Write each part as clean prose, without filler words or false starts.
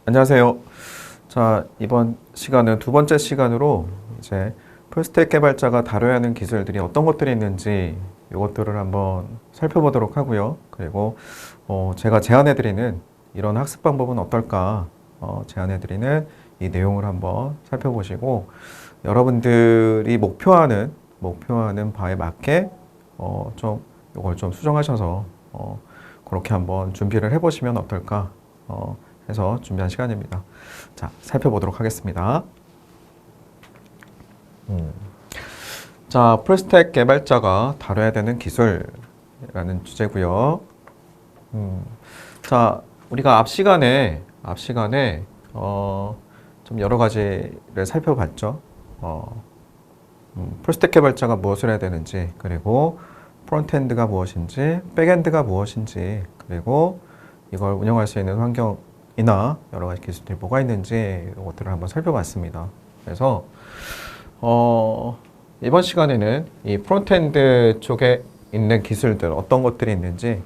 안녕하세요. 자, 이번 시간은 두 번째 시간으로 이제 풀스택 개발자가 다뤄야 하는 기술들이 어떤 것들이 있는지 이것들을 한번 살펴보도록 하고요. 그리고 제가 제안해드리는 이런 학습 방법은 어떨까 제안해드리는 이 내용을 한번 살펴보시고 여러분들이 목표하는 바에 맞게 좀 이걸 좀 수정하셔서 그렇게 한번 준비를 해보시면 어떨까 해서 준비한 시간입니다. 자, 살펴보도록 하겠습니다. 자, 풀스택 개발자가 다뤄야 되는 기술이라는 주제고요. 자, 우리가 앞 시간에 좀 여러 가지를 살펴봤죠. 풀스택 개발자가 무엇을 해야 되는지, 그리고 프론트엔드가 무엇인지, 백엔드가 무엇인지, 그리고 이걸 운영할 수 있는 환경이나 여러 가지 기술들이 뭐가 있는지 이것들을 한번 살펴봤습니다. 그래서 이번 시간에는 이 프론트엔드 쪽에 있는 기술들 어떤 것들이 있는지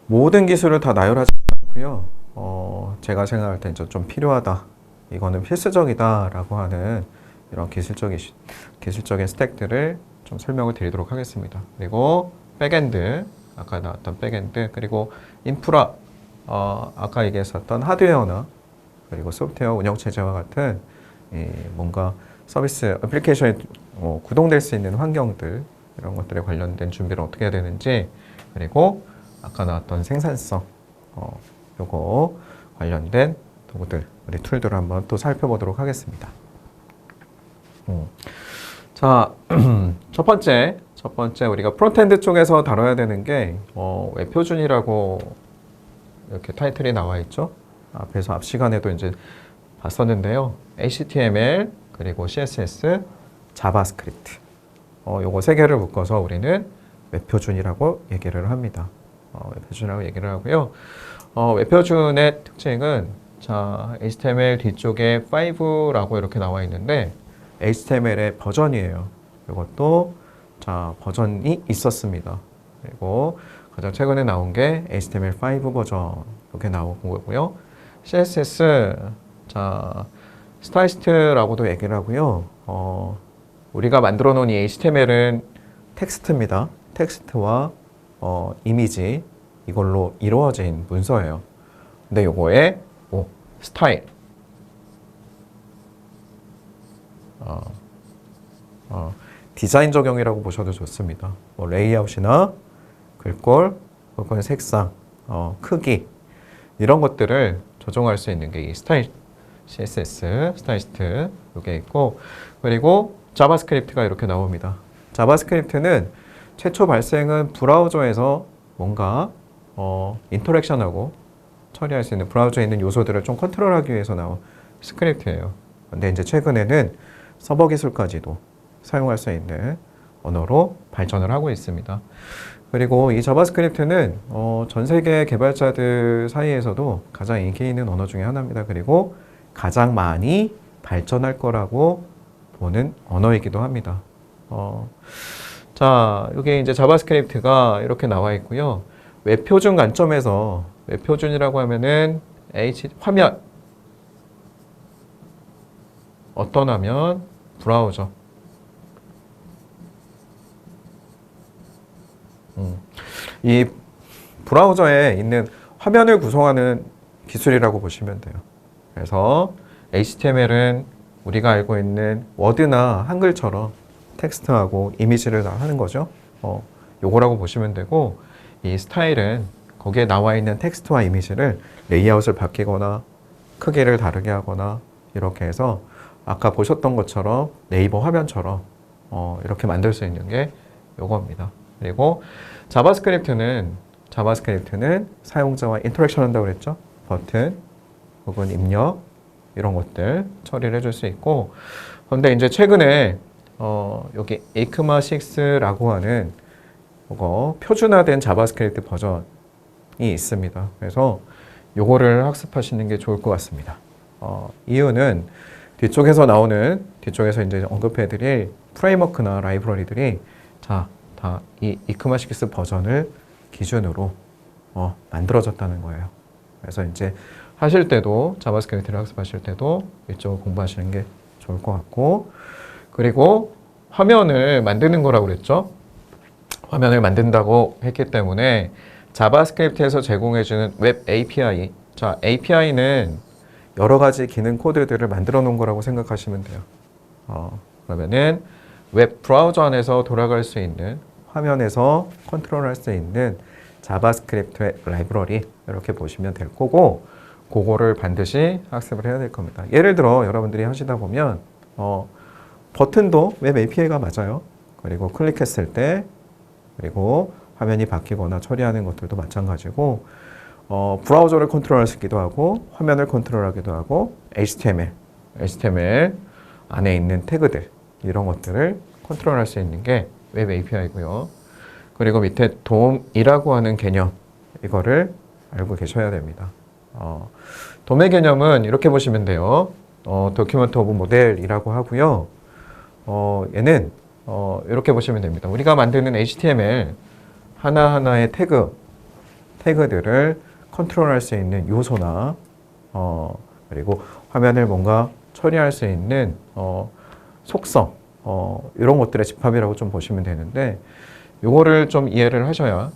모든 기술을 다 나열하지 않고요. 제가 생각할 때 좀 필요하다, 이거는 필수적이다 라고 하는 이런 기술적인 스택들을 좀 설명을 드리도록 하겠습니다. 그리고 백엔드, 아까 나왔던 백엔드, 그리고 인프라, 아까 얘기했었던 하드웨어나 그리고 소프트웨어 운영체제와 같은 뭔가 서비스 애플리케이션에 구동될 수 있는 환경들, 이런 것들에 관련된 준비를 어떻게 해야 되는지, 그리고 아까 나왔던 생산성, 요거 관련된 도구들, 우리 툴들을 한번 또 살펴보도록 하겠습니다. 자, 첫 번째 우리가 프론트엔드 쪽에서 다뤄야 되는 게 웹표준이라고 이렇게 타이틀이 나와 있죠. 앞에서 앞 시간에도 이제 봤었는데요. HTML, 그리고 CSS, 자바스크립트. 요거 세 개를 묶어서 우리는 웹표준이라고 얘기를 합니다. 웹표준이라고 얘기를 하고요. 웹표준의 특징은, 자, HTML 뒤쪽에 5라고 이렇게 나와 있는데, HTML의 버전이에요. 이것도, 자, 버전이 있었습니다. 그리고 가장 최근에 나온 게 HTML5 버전, 이렇게 나온 거고요. CSS, 자, 스타일리스트라고도 얘기를 하고요. 우리가 만들어 놓은 이 HTML은 텍스트입니다. 텍스트와 이미지, 이걸로 이루어진 문서예요. 근데 요거에 스타일, 디자인 적용이라고 보셔도 좋습니다. 레이아웃이나 글꼴, 혹은 색상, 크기, 이런 것들을 조정할 수 있는 게 이 스타일, CSS, 스타일리스트, 이게 있고, 그리고 자바스크립트가 이렇게 나옵니다. 자바스크립트는 최초 발생은 브라우저에서 뭔가 인터랙션하고 처리할 수 있는, 브라우저에 있는 요소들을 좀 컨트롤하기 위해서 나온 스크립트예요. 근데 이제 최근에는 서버 기술까지도 사용할 수 있는 언어로 발전을 하고 있습니다. 그리고 이 자바스크립트는 전 세계 개발자들 사이에서도 가장 인기 있는 언어 중에 하나입니다. 그리고 가장 많이 발전할 거라고 보는 언어이기도 합니다. 자, 여기 이제 자바스크립트가 이렇게 나와 있고요. 웹표준 관점에서, 웹표준이라고 하면은 화면, 어떤 화면? 브라우저. 이 브라우저에 있는 화면을 구성하는 기술이라고 보시면 돼요. 그래서 HTML은 우리가 알고 있는 워드나 한글처럼 텍스트하고 이미지를 하는 거죠. 요거라고 보시면 되고, 이 스타일은 거기에 나와 있는 텍스트와 이미지를 레이아웃을 바뀌거나 크기를 다르게 하거나 이렇게 해서 아까 보셨던 것처럼 네이버 화면처럼 이렇게 만들 수 있는 게 요겁니다. 그리고 자바스크립트는 사용자와 인터랙션 한다고 그랬죠. 버튼 혹은 입력, 이런 것들 처리를 해줄 수 있고, 그런데 이제 최근에 여기 ECMA6라고 하는 표준화된 자바스크립트 버전이 있습니다. 그래서 요거를 학습하시는 게 좋을 것 같습니다. 이유는 뒤쪽에서 이제 언급해드릴 프레임워크나 라이브러리들이 다 이 ECMA6 버전을 기준으로 만들어졌다는 거예요. 그래서 이제 하실 때도 자바스크립트를 학습하실 때도 이쪽을 공부하시는 게 좋을 것 같고, 그리고 화면을 만드는 거라고 그랬죠. 화면을 만든다고 했기 때문에 자바스크립트에서 제공해주는 웹 API, 자 API는 여러 가지 기능 코드들을 만들어 놓은 거라고 생각하시면 돼요. 그러면은 웹 브라우저 안에서 돌아갈 수 있는, 화면에서 컨트롤할 수 있는 자바스크립트의 라이브러리, 이렇게 보시면 될 거고, 그거를 반드시 학습을 해야 될 겁니다. 예를 들어 여러분들이 하시다 보면 버튼도 웹 API가 맞아요. 그리고 클릭했을 때, 그리고 화면이 바뀌거나 처리하는 것들도 마찬가지고, 브라우저를 컨트롤할 수 있기도 하고, 화면을 컨트롤하기도 하고, HTML 안에 있는 태그들, 이런 것들을 컨트롤할 수 있는 게 웹 API고요. 그리고 밑에 돔이라고 하는 개념, 이거를 알고 계셔야 됩니다. 돔의 개념은 이렇게 보시면 돼요. 도큐먼트 오브 모델이라고 하고요. 얘는 이렇게 보시면 됩니다. 우리가 만드는 HTML 하나하나의 태그들을 컨트롤할 수 있는 요소나, 그리고 화면을 뭔가 처리할 수 있는 속성, 이런 것들의 집합이라고 좀 보시면 되는데, 요거를 좀 이해를 하셔야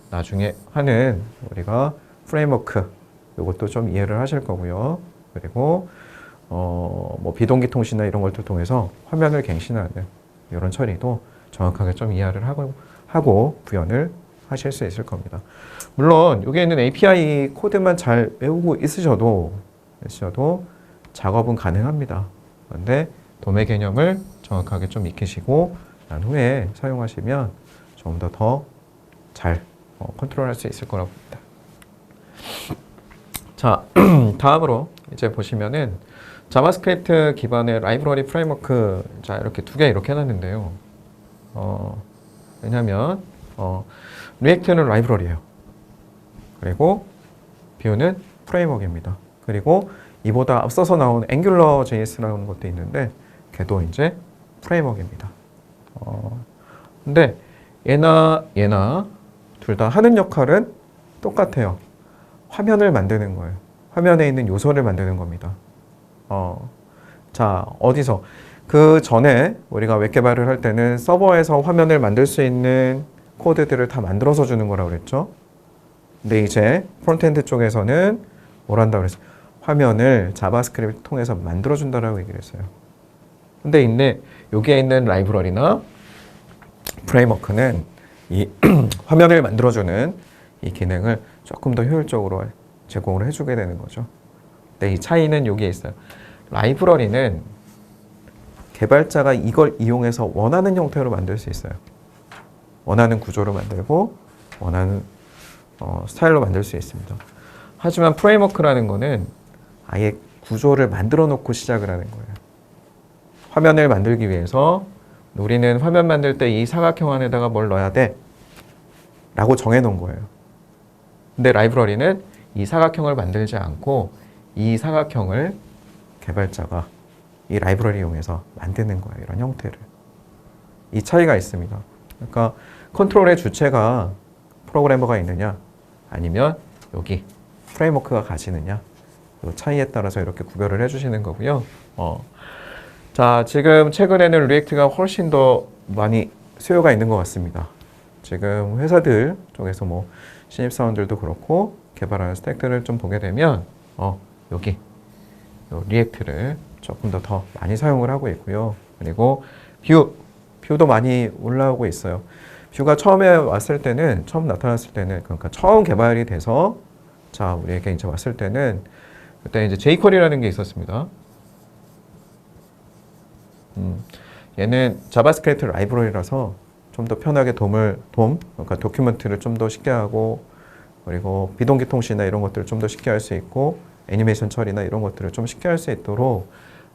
나중에 하는 우리가 프레임워크, 요것도 좀 이해를 하실 거고요. 그리고 뭐 비동기 통신이나 이런 것들 통해서 화면을 갱신하는 이런 처리도 정확하게 좀 이해를 하고 구현을 하실 수 있을 겁니다. 물론 여기에 있는 API 코드만 잘 외우고 있으셔도 작업은 가능합니다. 그런데 돔의 개념을 정확하게 좀 익히시고 난 후에 사용하시면 좀 더 잘 컨트롤할 수 있을 거라고 봅니다. 자, 다음으로 이제 보시면은 자바스크립트 기반의 라이브러리 프레임워크, 자 이렇게 두 개 이렇게 해놨는데요. 왜냐하면 리액트는 라이브러리예요. 그리고 뷰는 프레임워크입니다. 그리고 이보다 앞서서 나온 앵귤러 JS라는 것도 있는데 걔도 이제 프레임워크입니다. 근데 얘나 둘 다 하는 역할은 똑같아요. 화면을 만드는 거예요. 화면에 있는 요소를 만드는 겁니다. 자, 어디서? 그 전에 우리가 웹 개발을 할 때는 서버에서 화면을 만들 수 있는 코드들을 다 만들어서 주는 거라고 그랬죠. 근데 이제 프론트엔드 쪽에서는 뭘 한다고 그랬어요? 화면을 자바스크립트 통해서 만들어준다라고 얘기를 했어요. 근데 여기에 있는 라이브러리나 프레임워크는 이 화면을 만들어주는 이 기능을 조금 더 효율적으로 제공을 해주게 되는 거죠. 근데 이 차이는 여기에 있어요. 라이브러리는 개발자가 이걸 이용해서 원하는 형태로 만들 수 있어요. 원하는 구조로 만들고 원하는 스타일로 만들 수 있습니다. 하지만 프레임워크라는 거는 아예 구조를 만들어 놓고 시작을 하는 거예요. 화면을 만들기 위해서 우리는 화면 만들 때 이 사각형 안에다가 뭘 넣어야 돼? 라고 정해 놓은 거예요. 근데 라이브러리는 이 사각형을 만들지 않고 이 사각형을 개발자가 이 라이브러리 이용해서 만드는 거예요. 이런 형태를. 이 차이가 있습니다. 그러니까 컨트롤의 주체가 프로그래머가 있느냐 아니면 여기 프레임워크가 가지느냐, 이 차이에 따라서 이렇게 구별을 해주시는 거고요. 자, 지금 최근에는 리액트가 훨씬 더 많이 수요가 있는 것 같습니다. 지금 회사들 쪽에서 뭐 신입사원들도 그렇고 개발하는 스택들을 좀 보게 되면 여기 리액트를 조금 더 많이 사용을 하고 있고요. 그리고 뷰도 많이 올라오고 있어요. 뷰가 처음 나타났을 때는, 그러니까 처음 개발이 돼서 자 우리에게 이제 왔을 때는 그때 이제 jQuery라는 게 있었습니다. 얘는 자바스크립트 라이브러리라서 좀 더 편하게 그러니까 도큐먼트를 좀 더 쉽게 하고, 그리고 비동기 통신이나 이런 것들을 좀 더 쉽게 할 수 있고, 애니메이션 처리나 이런 것들을 좀 쉽게 할 수 있도록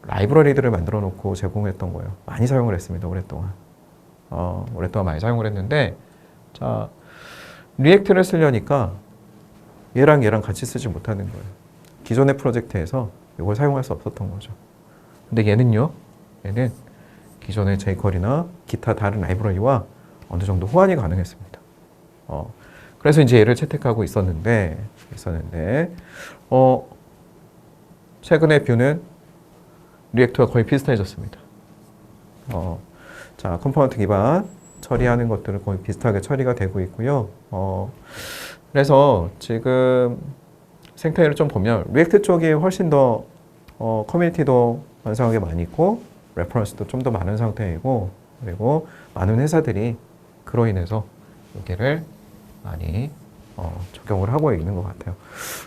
라이브러리들을 만들어 놓고 제공했던 거예요. 많이 사용을 했습니다. 오랫동안 많이 사용을 했는데, 자 리액트를 쓰려니까 얘랑 같이 쓰지 못하는 거예요. 기존의 프로젝트에서 이걸 사용할 수 없었던 거죠. 근데 얘는 기존의 jQuery나 기타 다른 라이브러리와 어느 정도 호환이 가능했습니다. 그래서 이제 얘를 채택하고 있었는데, 최근에 뷰는 리액트와 거의 비슷해졌습니다. 자, 컴포넌트 기반 처리하는 것들은 거의 비슷하게 처리가 되고 있고요. 그래서 지금 생태계를 좀 보면 리액트 쪽이 훨씬 더 커뮤니티도 완성하게 많이 있고 레퍼런스도 좀 더 많은 상태이고 그리고 많은 회사들이 그로 인해서 여기를 많이 적용을 하고 있는 것 같아요.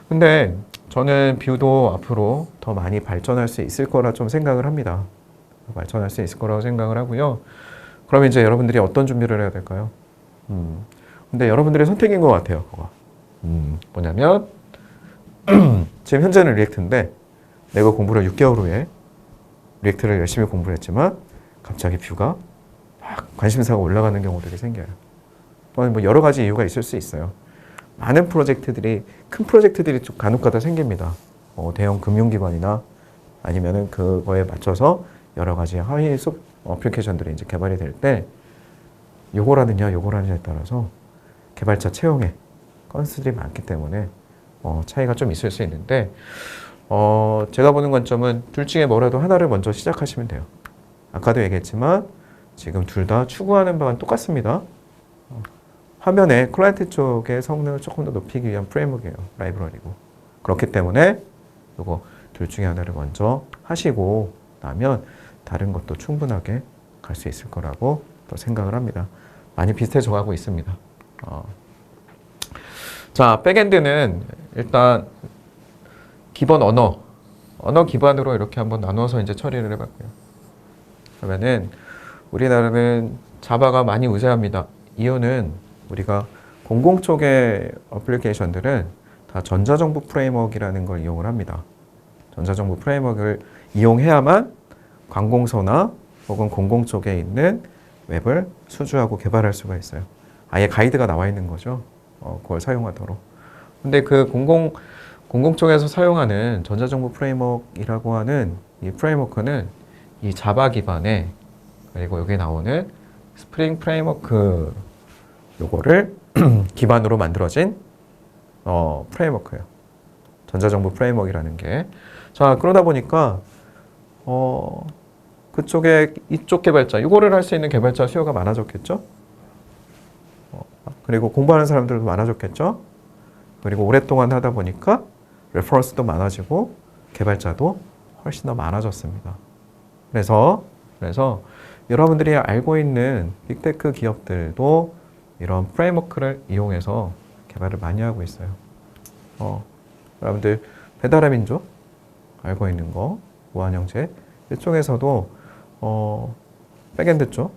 근데 저는 뷰도 앞으로 더 많이 발전할 수 있을 거라 좀 생각을 합니다. 발전할 수 있을 거라고 생각을 하고요. 그럼 이제 여러분들이 어떤 준비를 해야 될까요? 근데 여러분들의 선택인 것 같아요. 그거. 뭐냐면 지금 현재는 리액트인데 내가 공부를 6개월 후에 리액트를 열심히 공부를 했지만 갑자기 뷰가 막 관심사가 올라가는 경우들이 생겨요. 뭐 여러 가지 이유가 있을 수 있어요. 많은 프로젝트들이 큰 프로젝트들이 좀 간혹가다 생깁니다. 대형 금융기관이나 아니면은 그거에 맞춰서 여러 가지 하위 숲 어플리케이션들이 이제 개발이 될 때 요걸 하느냐에 따라서 개발자 채용에 건수들이 많기 때문에 차이가 좀 있을 수 있는데 제가 보는 관점은 둘 중에 뭐라도 하나를 먼저 시작하시면 돼요. 아까도 얘기했지만 지금 둘 다 추구하는 바는 똑같습니다. 화면에 클라이언트 쪽의 성능을 조금 더 높이기 위한 프레임워크예요. 라이브러리고. 그렇기 때문에 이거 둘 중에 하나를 먼저 하시고 나면 다른 것도 충분하게 갈 수 있을 거라고 또 생각을 합니다. 많이 비슷해져 가고 있습니다. 자, 백엔드는 일단 기본 언어 기반으로 이렇게 한번 나눠서 이제 처리를 해봤고요. 그러면은 우리나라는 자바가 많이 우세합니다. 이유는 우리가 공공 쪽의 어플리케이션들은 다 전자정부 프레임워크라는 걸 이용을 합니다. 전자정부 프레임워크를 이용해야만 관공서나 혹은 공공 쪽에 있는 웹을 수주하고 개발할 수가 있어요. 아예 가이드가 나와 있는 거죠. 그걸 사용하도록. 근데 그 공공 쪽에서 사용하는 전자정부 프레임워크이라고 하는 이 프레임워크는 이 자바 기반에 그리고 여기 나오는 스프링 프레임워크 요거를 기반으로 만들어진 프레임워크예요. 전자정부 프레임워크라는 게. 자, 그러다 보니까 그쪽에 이쪽 개발자, 이거를 할 수 있는 개발자 수요가 많아졌겠죠? 그리고 공부하는 사람들도 많아졌겠죠? 그리고 오랫동안 하다 보니까 레퍼런스도 많아지고 개발자도 훨씬 더 많아졌습니다. 그래서 여러분들이 알고 있는 빅테크 기업들도 이런 프레임워크를 이용해서 개발을 많이 하고 있어요. 여러분들 배달의 민족 알고 있는 거, 무한영재 이쪽에서도 백엔드 쪽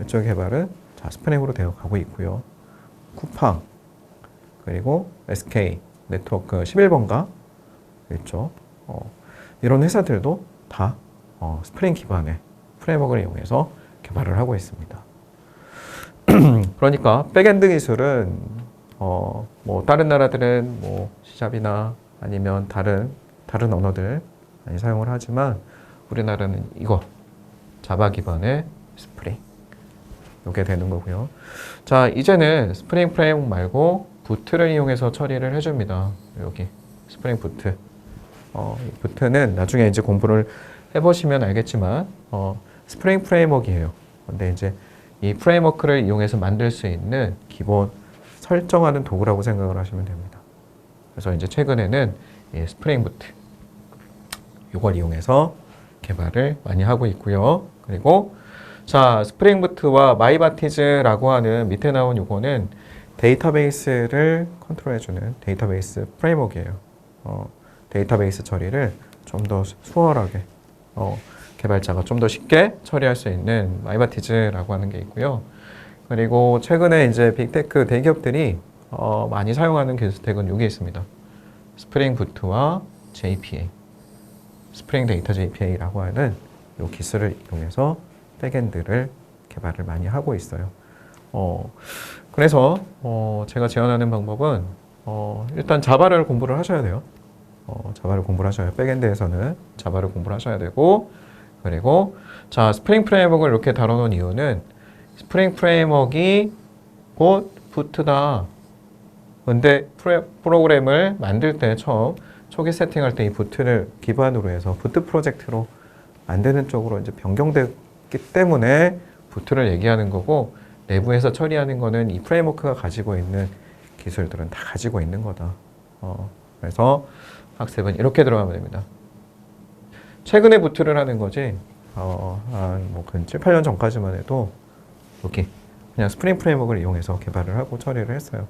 이쪽 개발은 자 스프링으로 되어 가고 있고요. 쿠팡 그리고 SK 네트워크 11번가 이쪽 이런 회사들도 다 스프링 기반의 프레임워크를 이용해서 개발을 하고 있습니다. 그러니까 백엔드 기술은 뭐 다른 나라들은 뭐 C샵이나 아니면 다른 언어들 많이 사용을 하지만 우리나라는 이거 자바 기반의 스프링 이게 되는 거고요. 자, 이제는 스프링 프레임워크 말고 부트를 이용해서 처리를 해줍니다. 여기 스프링 부트. 이 부트는 나중에 이제 공부를 해보시면 알겠지만 스프링 프레임워크이에요. 근데 이제 이 프레임워크를 이용해서 만들 수 있는 기본 설정하는 도구라고 생각을 하시면 됩니다. 그래서 이제 최근에는 이 스프링 부트 이걸 이용해서 개발을 많이 하고 있고요. 그리고 자, 스프링 부트와 마이바티즈라고 하는 밑에 나온 요거는 데이터베이스를 컨트롤해주는 데이터베이스 프레임워크예요. 데이터베이스 처리를 좀 더 수월하게 개발자가 좀 더 쉽게 처리할 수 있는 마이바티즈라고 하는 게 있고요. 그리고 최근에 이제 빅테크 대기업들이 많이 사용하는 기술 스택은 여기 있습니다. 스프링 부트와 JPA, 스프링 데이터 JPA라고 하는 이 기술을 이용해서 백엔드를 개발을 많이 하고 있어요. 그래서 제가 제안하는 방법은 일단 자바를 공부를 하셔야 돼요. 자바를 공부를 하셔야 백엔드에서는 자바를 공부를 하셔야 되고 그리고 자 스프링 프레임워크를 이렇게 다뤄놓은 이유는 스프링 프레임워크가 곧 부트다 근데 프로그램을 만들 때 처음 초기 세팅할 때 이 부트를 기반으로 해서 부트 프로젝트로 만드는 쪽으로 이제 변경됐기 때문에 부트를 얘기하는 거고, 내부에서 처리하는 거는 이 프레임워크가 가지고 있는 기술들은 다 가지고 있는 거다. 그래서 학습은 이렇게 들어가면 됩니다. 최근에 부트를 하는 거지, 근 7, 8년 전까지만 해도 여기 그냥 스프링 프레임워크를 이용해서 개발을 하고 처리를 했어요.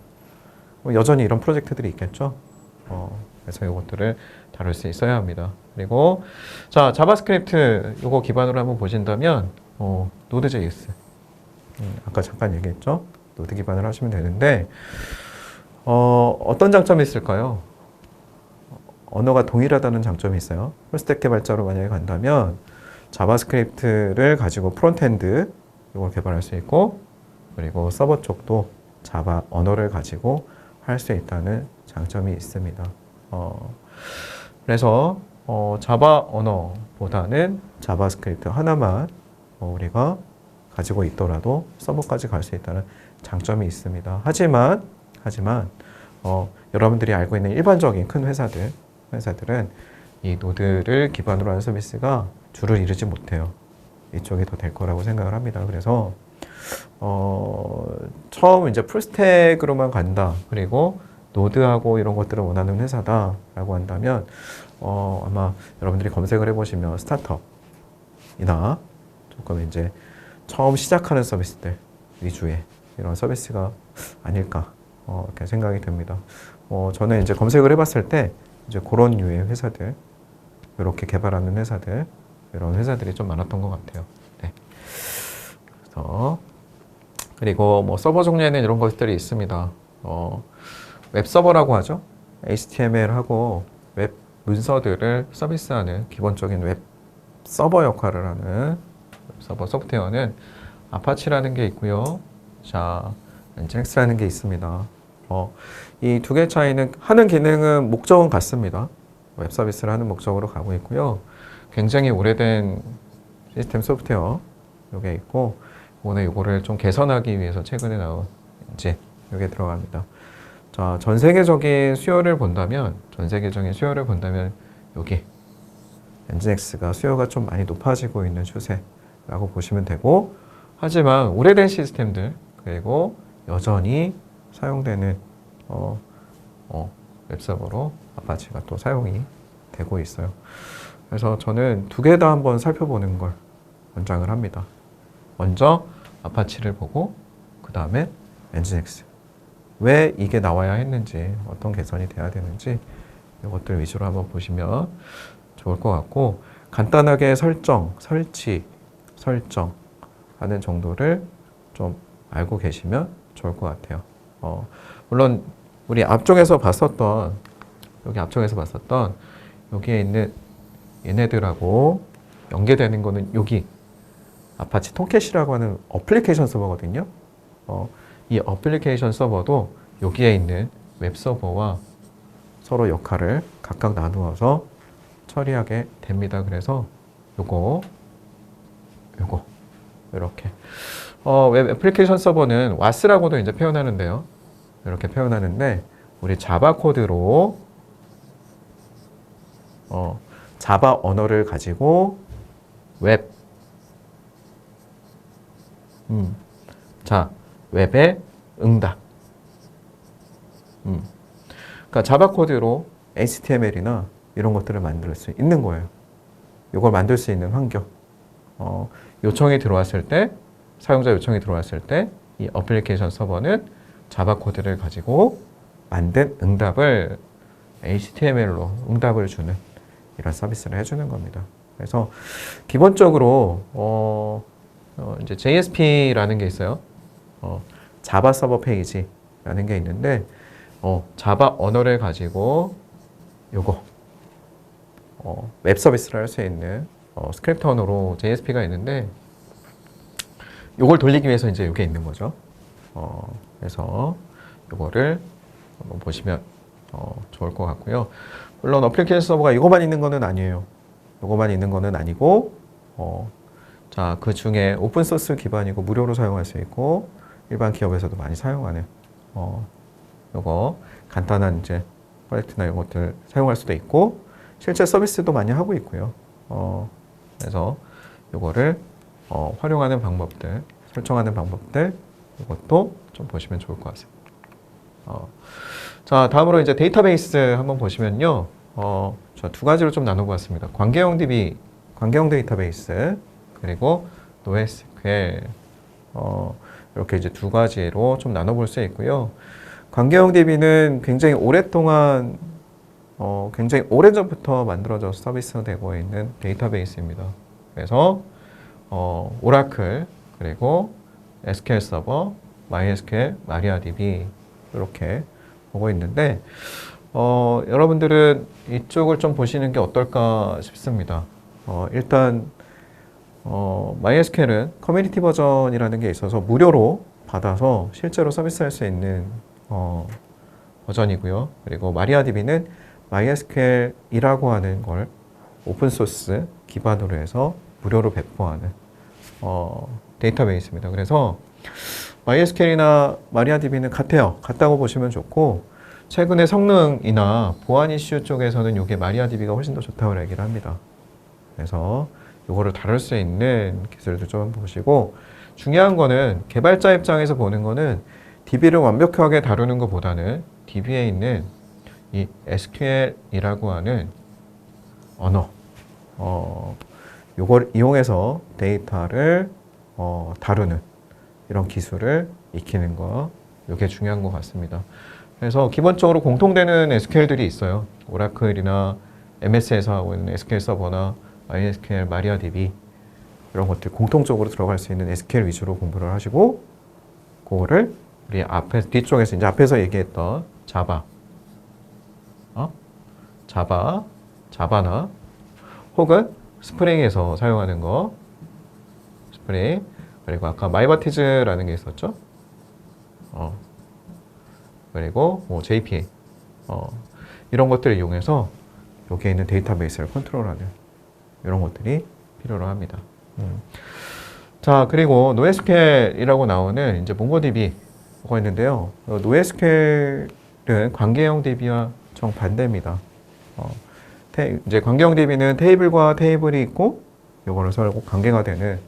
여전히 이런 프로젝트들이 있겠죠. 그래서 이것들을 다룰 수 있어야 합니다. 그리고 자, 자바스크립트 이거 기반으로 한번 보신다면 노드.js, 아까 잠깐 얘기했죠. 노드 기반으로 하시면 되는데 어떤 장점이 있을까요? 언어가 동일하다는 장점이 있어요. 풀스택 개발자로 만약에 간다면 자바스크립트를 가지고 프론트엔드 이걸 개발할 수 있고, 그리고 서버 쪽도 자바 언어를 가지고 할 수 있다는 장점이 있습니다. 그래서 자바 언어보다는 자바스크립트 하나만 우리가 가지고 있더라도 서버까지 갈 수 있다는 장점이 있습니다. 하지만 여러분들이 알고 있는 일반적인 큰 회사들은 이 노드를 기반으로 하는 서비스가 줄을 이루지 못해요. 이쪽이 더 될 거라고 생각을 합니다. 그래서 처음 이제 풀스택으로만 간다, 그리고 노드하고 이런 것들을 원하는 회사다라고 한다면 아마 여러분들이 검색을 해보시면 스타트업이나 조금 이제 처음 시작하는 서비스들 위주의 이런 서비스가 아닐까 이렇게 생각이 듭니다. 저는 이제 검색을 해봤을 때 이제 그런 류의 회사들, 이렇게 개발하는 회사들, 이런 회사들이 좀 많았던 것 같아요. 네. 그리고 뭐 서버 종류에는 이런 것들이 있습니다. 웹 서버라고 하죠. HTML하고 웹 문서들을 서비스하는 기본적인 웹 서버 역할을 하는 서버 소프트웨어는 아파치라는 게 있고요. 자, 엔진엑스라는 게 있습니다. 이 두 개 차이는 하는 기능은 목적은 같습니다. 웹 서비스를 하는 목적으로 가고 있고요. 굉장히 오래된 시스템 소프트웨어 요게 있고, 오늘 요거를 좀 개선하기 위해서 최근에 나온 이제 요게 들어갑니다. 자, 전 세계적인 수요를 본다면 여기 엔진엑스가 수요가 좀 많이 높아지고 있는 추세라고 보시면 되고, 하지만 오래된 시스템들, 그리고 여전히 사용되는 웹서버로 아파치가 또 사용이 되고 있어요. 그래서 저는 두 개 다 한번 살펴보는 걸 권장을 합니다. 먼저 아파치를 보고 그 다음에 엔진엑스. 왜 이게 나와야 했는지, 어떤 개선이 돼야 되는지 이것들 위주로 한번 보시면 좋을 것 같고, 간단하게 설치하는 정도를 좀 알고 계시면 좋을 것 같아요. 물론 우리 앞쪽에서 봤었던 여기에 있는 얘네들하고 연계되는 거는 여기 아파치 톰캣이라고 하는 어플리케이션 서버거든요. 이 어플리케이션 서버도 여기에 있는 웹 서버와 서로 역할을 각각 나누어서 처리하게 됩니다. 그래서 요거 이렇게 웹 애플리케이션 서버는 WAS라고도 이제 표현하는데요. 이렇게 표현하는데, 우리 자바 코드로 자바 언어를 가지고 웹의 응답. 그러니까 자바 코드로 HTML이나 이런 것들을 만들 수 있는 거예요. 이걸 만들 수 있는 환경. 요청이 들어왔을 때, 사용자 요청이 들어왔을 때, 이 어플리케이션 서버는 자바 코드를 가지고 만든 응답을 HTML로 응답을 주는 이런 서비스를 해주는 겁니다. 그래서 기본적으로 이제 JSP라는 게 있어요. 자바 서버 페이지라는 게 있는데, 자바 언어를 가지고 요거 웹 서비스를 할 수 있는 스크립트 언어로 JSP가 있는데, 요걸 돌리기 위해서 이제 이게 있는 거죠. 그래서 요거를 한번 보시면 좋을 것 같고요. 물론 어플리케이션 서버가 이거만 있는 거는 아니에요. 이거만 있는 거는 아니고, 자, 그 중에 오픈소스 기반이고 무료로 사용할 수 있고 일반 기업에서도 많이 사용하는 요거 간단한 이제 프로젝트나 이런 것들 사용할 수도 있고 실제 서비스도 많이 하고 있고요. 그래서 요거를 활용하는 방법들, 설정하는 방법들 이것도 좀 보시면 좋을 것 같습니다. 자, 다음으로 이제 데이터베이스 한번 보시면요. 저 두 가지로 좀 나눠보았습니다. 관계형 DB, 관계형 데이터베이스, 그리고 NoSQL, 이렇게 이제 두 가지로 좀 나눠볼 수 있고요. 관계형 DB는 굉장히 오랫동안, 굉장히 오래전부터 만들어져서 서비스되고 있는 데이터베이스입니다. 그래서, 오라클, 그리고 SQL 서버, MySQL, MariaDB, 이렇게 보고 있는데, 여러분들은 이쪽을 좀 보시는 게 어떨까 싶습니다. 일단, MySQL은 커뮤니티 버전이라는 게 있어서 무료로 받아서 실제로 서비스할 수 있는 버전이고요. 그리고 MariaDB는 MySQL이라고 하는 걸 오픈소스 기반으로 해서 무료로 배포하는 데이터베이스입니다. 그래서 MySQL이나 MariaDB는 같아요. 같다고 보시면 좋고 최근에 성능이나 보안 이슈 쪽에서는 이게 MariaDB가 훨씬 더 좋다고 얘기를 합니다. 그래서 이거를 다룰 수 있는 기술도 좀 보시고 중요한 거는 개발자 입장에서 보는 거는 DB를 완벽하게 다루는 것보다는 DB에 있는 이 SQL이라고 하는 언어 이걸 이용해서 데이터를 다루는 이런 기술을 익히는 거 이게 중요한 것 같습니다. 그래서 기본적으로 공통되는 SQL들이 있어요. 오라클이나 MS에서 하고 있는 SQL 서버나 MySQL, MariaDB 이런 것들 공통적으로 들어갈 수 있는 SQL 위주로 공부를 하시고 그거를 우리 뒤쪽에서 이제 앞에서 얘기했던 자바나 혹은 스프링에서 사용하는 거 스프링 그리고 아까 마이바티즈라는 게 있었죠. 그리고 뭐 JPA 이런 것들을 이용해서 여기에 있는 데이터베이스를 컨트롤하는 이런 것들이 필요로 합니다. 자, 그리고 NoSQL이라고 나오는 이제 몽고DB가 있는데요. NoSQL은 관계형 DB와 정반대입니다. 이제 관계형 DB는 테이블과 테이블이 있고 요거를 서로 관계가 되는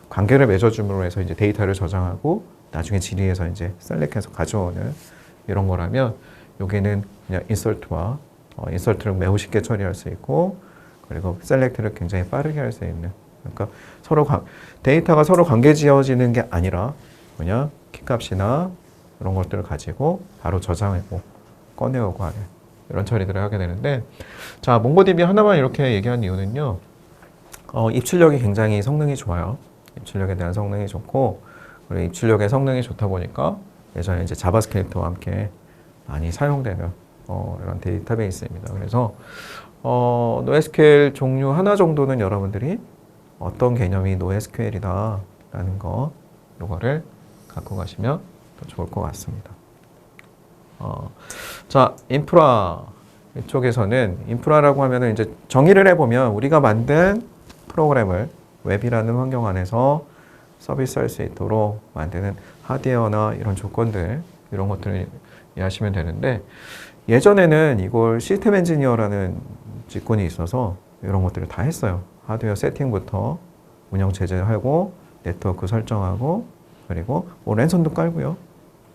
관계를 맺어줌으로 해서 이제 데이터를 저장하고 나중에 질의에서 이제 셀렉해서 가져오는 이런 거라면 여기는 그냥 인설트와 인설트를 매우 쉽게 처리할 수 있고 그리고 셀렉트를 굉장히 빠르게 할 수 있는 그러니까 서로 데이터가 서로 관계 지어지는 게 아니라 그냥 키값이나 이런 것들을 가지고 바로 저장하고 꺼내오고 하는 이런 처리들을 하게 되는데 자 몽고DB 하나만 이렇게 얘기한 이유는요 입출력이 굉장히 성능이 좋아요. 입출력에 대한 성능이 좋고 그리고 입출력의 성능이 좋다 보니까 예전에 이제 자바스크립트와 함께 많이 사용되는 이런 데이터베이스입니다. 그래서 NoSQL 종류 하나 정도는 여러분들이 어떤 개념이 NoSQL이다 라는 거 요거를 갖고 가시면 더 좋을 것 같습니다. 자, 인프라 이쪽에서는 인프라라고 하면은 이제 정의를 해보면 우리가 만든 프로그램을 웹이라는 환경 안에서 서비스할 수 있도록 만드는 하드웨어나 이런 조건들 이런 것들을 이해하시면 되는데 예전에는 이걸 시스템 엔지니어라는 직군이 있어서 이런 것들을 다 했어요. 하드웨어 세팅부터 운영 제재하고 네트워크 설정하고 그리고 뭐 랜선도 깔고요.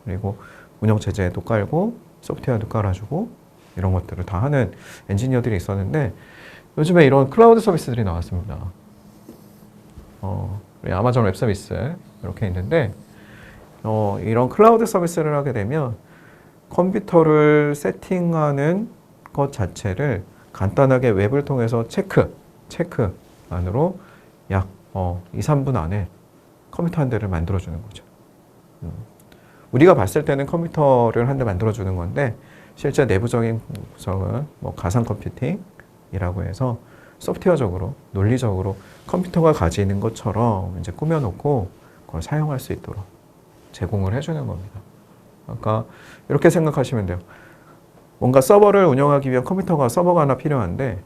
그리고 운영 제재도 깔고 소프트웨어도 깔아주고 이런 것들을 다 하는 엔지니어들이 있었는데 요즘에 이런 클라우드 서비스들이 나왔습니다. 아마존 웹 서비스 이렇게 있는데 이런 클라우드 서비스를 하게 되면 컴퓨터를 세팅하는 것 자체를 간단하게 웹을 통해서 체크 안으로 약 2, 3분 안에 컴퓨터 한 대를 만들어주는 거죠. 우리가 봤을 때는 컴퓨터를 한 대 만들어주는 건데 실제 내부적인 구성은 뭐 가상 컴퓨팅이라고 해서 소프트웨어적으로 논리적으로 컴퓨터가 가지는 것처럼 이제 꾸며놓고 그걸 사용할 수 있도록 제공을 해주는 겁니다. 그러니까 이렇게 생각하시면 돼요. 뭔가 서버를 운영하기 위한 서버가 하나 필요한데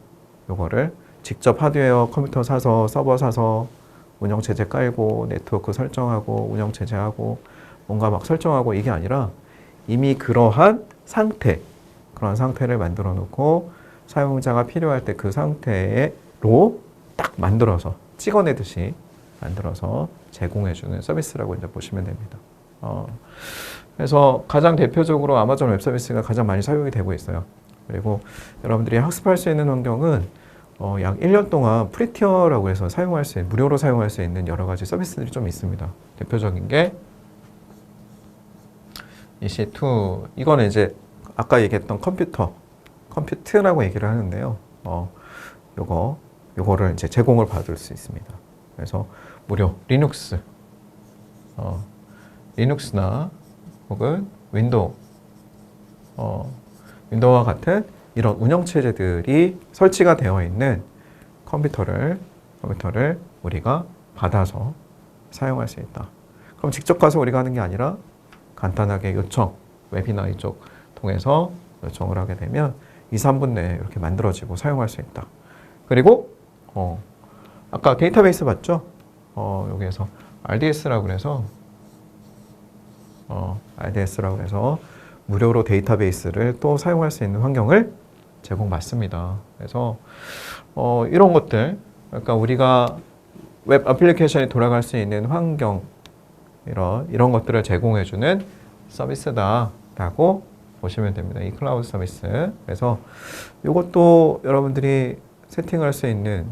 이거를 직접 하드웨어 컴퓨터 사서 서버 사서 운영 체제 깔고 네트워크 설정하고 운영 체제하고 뭔가 막 설정하고 이게 아니라 이미 그러한 상태, 그런 상태를 만들어 놓고 사용자가 필요할 때 그 상태로 딱 만들어서 찍어내듯이 만들어서 제공해주는 서비스라고 이제 보시면 됩니다. 그래서 가장 대표적으로 아마존 웹 서비스가 가장 많이 사용이 되고 있어요. 그리고 여러분들이 학습할 수 있는 환경은 약 1년 동안 프리티어라고 해서 사용할 수 있는, 무료로 사용할 수 있는 여러 가지 서비스들이 좀 있습니다. 대표적인 게 EC2, 이거는 이제 아까 얘기했던 컴퓨트라고 얘기를 하는데요. 요거를 이제 제공을 받을 수 있습니다. 그래서 무료 리눅스나 혹은 윈도우와 같은 이런 운영체제들이 설치가 되어 있는 컴퓨터를 우리가 받아서 사용할 수 있다. 그럼 직접 가서 우리가 하는 게 아니라 간단하게 요청, 웹이나 이쪽 통해서 요청을 하게 되면 2, 3분 내에 이렇게 만들어지고 사용할 수 있다. 그리고 아까 데이터베이스 봤죠? 여기에서 RDS라고 해서 무료로 데이터베이스를 또 사용할 수 있는 환경을 제공받습니다. 그래서 이런 것들, 그러니까 우리가 웹 애플리케이션이 돌아갈 수 있는 환경, 이런 것들을 제공해주는 서비스다라고 보시면 됩니다. 이 클라우드 서비스. 그래서 이것도 여러분들이 세팅할 수 있는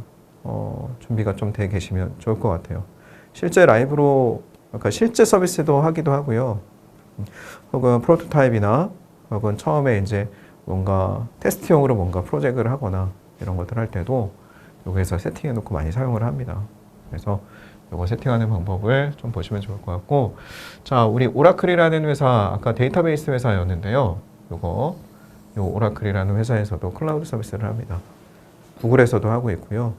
준비가 좀 돼 계시면 좋을 것 같아요. 실제 라이브로, 그러니까 실제 서비스도 하기도 하고요. 혹은 프로토타입이나 혹은 처음에 이제 뭔가 테스트용으로 뭔가 프로젝트를 하거나 이런 것들 할 때도 여기에서 세팅해 놓고 많이 사용을 합니다. 그래서 이거 세팅하는 방법을 좀 보시면 좋을 것 같고, 자, 우리 오라클이라는 회사, 아까 데이터베이스 회사였는데요. 요 오라클이라는 회사에서도 클라우드 서비스를 합니다. 구글에서도 하고 있고요.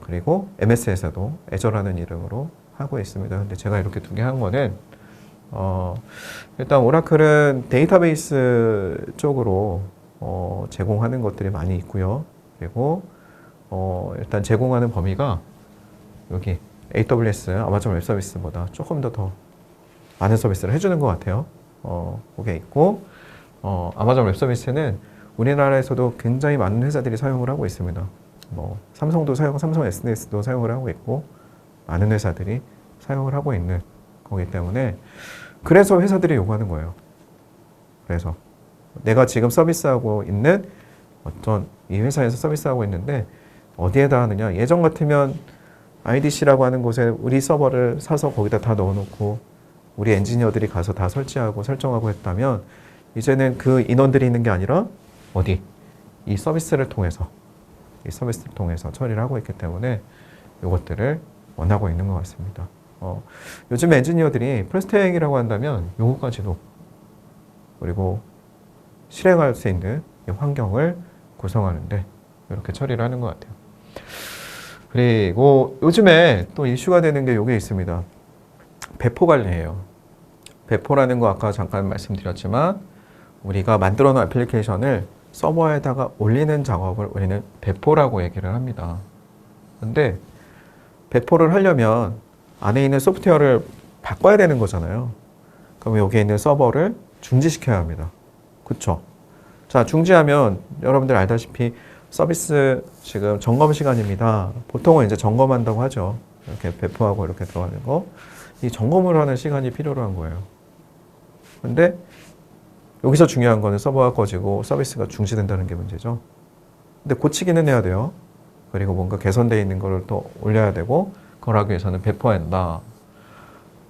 그리고 MS에서도 애저라는 이름으로 하고 있습니다. 근데 제가 이렇게 두 개 한 거는 일단 오라클은 데이터베이스 쪽으로 제공하는 것들이 많이 있고요. 그리고 일단 제공하는 범위가 여기 AWS, 아마존 웹 서비스보다 조금 더 많은 서비스를 해주는 것 같아요. 그게 있고, 아마존 웹 서비스는 우리나라에서도 굉장히 많은 회사들이 사용을 하고 있습니다. 삼성 SNS도 사용을 하고 있고, 많은 회사들이 사용을 하고 있는 거기 때문에, 그래서 회사들이 요구하는 거예요. 그래서 내가 지금 서비스하고 있는 어떤 이 회사에서 서비스하고 있는데 어디에다 하느냐. 예전 같으면 IDC라고 하는 곳에 우리 서버를 사서 거기다 다 넣어놓고 우리 엔지니어들이 가서 다 설치하고 설정하고 했다면, 이제는 그 인원들이 있는 게 아니라 이 서비스를 통해서 처리를 하고 있기 때문에 이것들을 원하고 있는 것 같습니다. 요즘 엔지니어들이 풀스택이라고 한다면 요거까지도 그리고 실행할 수 있는 이 환경을 구성하는데 이렇게 처리를 하는 것 같아요. 그리고 요즘에 또 이슈가 되는 게 요게 있습니다. 배포 관리예요. 배포라는 거 아까 잠깐 말씀드렸지만 우리가 만들어 놓은 애플리케이션을 서버에다가 올리는 작업을 우리는 배포라고 얘기를 합니다. 근데 배포를 하려면 안에 있는 소프트웨어를 바꿔야 되는 거잖아요. 그럼 여기에 있는 서버를 중지시켜야 합니다. 그쵸? 자, 중지하면 여러분들 알다시피 서비스 지금 점검 시간입니다. 보통은 이제 점검한다고 하죠. 이렇게 배포하고 이렇게 들어가는 거. 이 점검을 하는 시간이 필요로 한 거예요. 근데 여기서 중요한 거는 서버가 꺼지고 서비스가 중지된다는 게 문제죠. 근데 고치기는 해야 돼요. 그리고 뭔가 개선되어 있는 거를 또 올려야 되고, 그걸 하기 위해서는 배포해야 한다.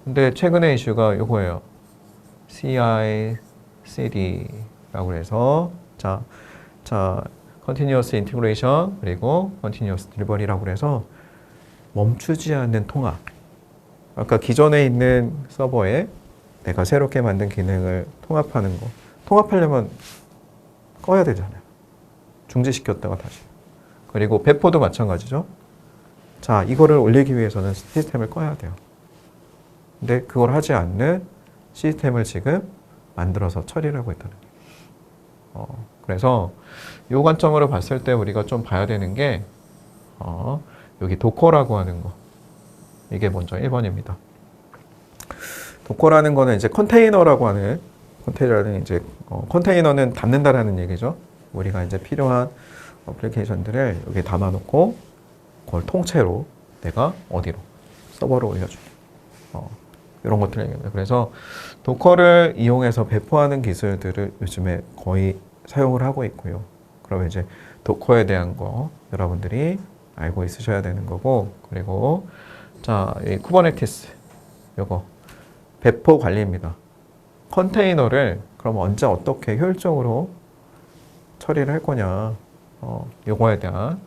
근데 최근에 이슈가 이거예요. CI/CD라고 해서 자, Continuous Integration 그리고 Continuous Delivery라고 해서 멈추지 않는 통합. 아까 기존에 있는 서버에 내가 새롭게 만든 기능을 통합하는 거. 통합하려면 꺼야 되잖아요. 중지시켰다가 다시. 그리고 배포도 마찬가지죠. 자, 이거를 올리기 위해서는 시스템을 꺼야 돼요. 근데 그걸 하지 않는 시스템을 지금 만들어서 처리를 하고 있다는 거예요. 그래서 이 관점으로 봤을 때 우리가 좀 봐야 되는 게 여기 도커라고 하는 거. 이게 먼저 1번입니다. 도커라는 거는 이제 컨테이너라고 하는 컨테이너는 이제 컨테이너는 담는다라는 얘기죠. 우리가 이제 필요한 어플리케이션들을 여기에 담아놓고 그걸 통째로 내가 어디로 서버로 올려주는 이런 것들을 얘기합니다. 그래서 도커를 이용해서 배포하는 기술들을 요즘에 거의 사용을 하고 있고요. 그러면 이제 도커에 대한 거 여러분들이 알고 있으셔야 되는 거고, 그리고 자, 이 쿠버네티스 요거 배포 관리입니다. 컨테이너를 그럼 언제 어떻게 효율적으로 처리를 할 거냐, 요거에 대한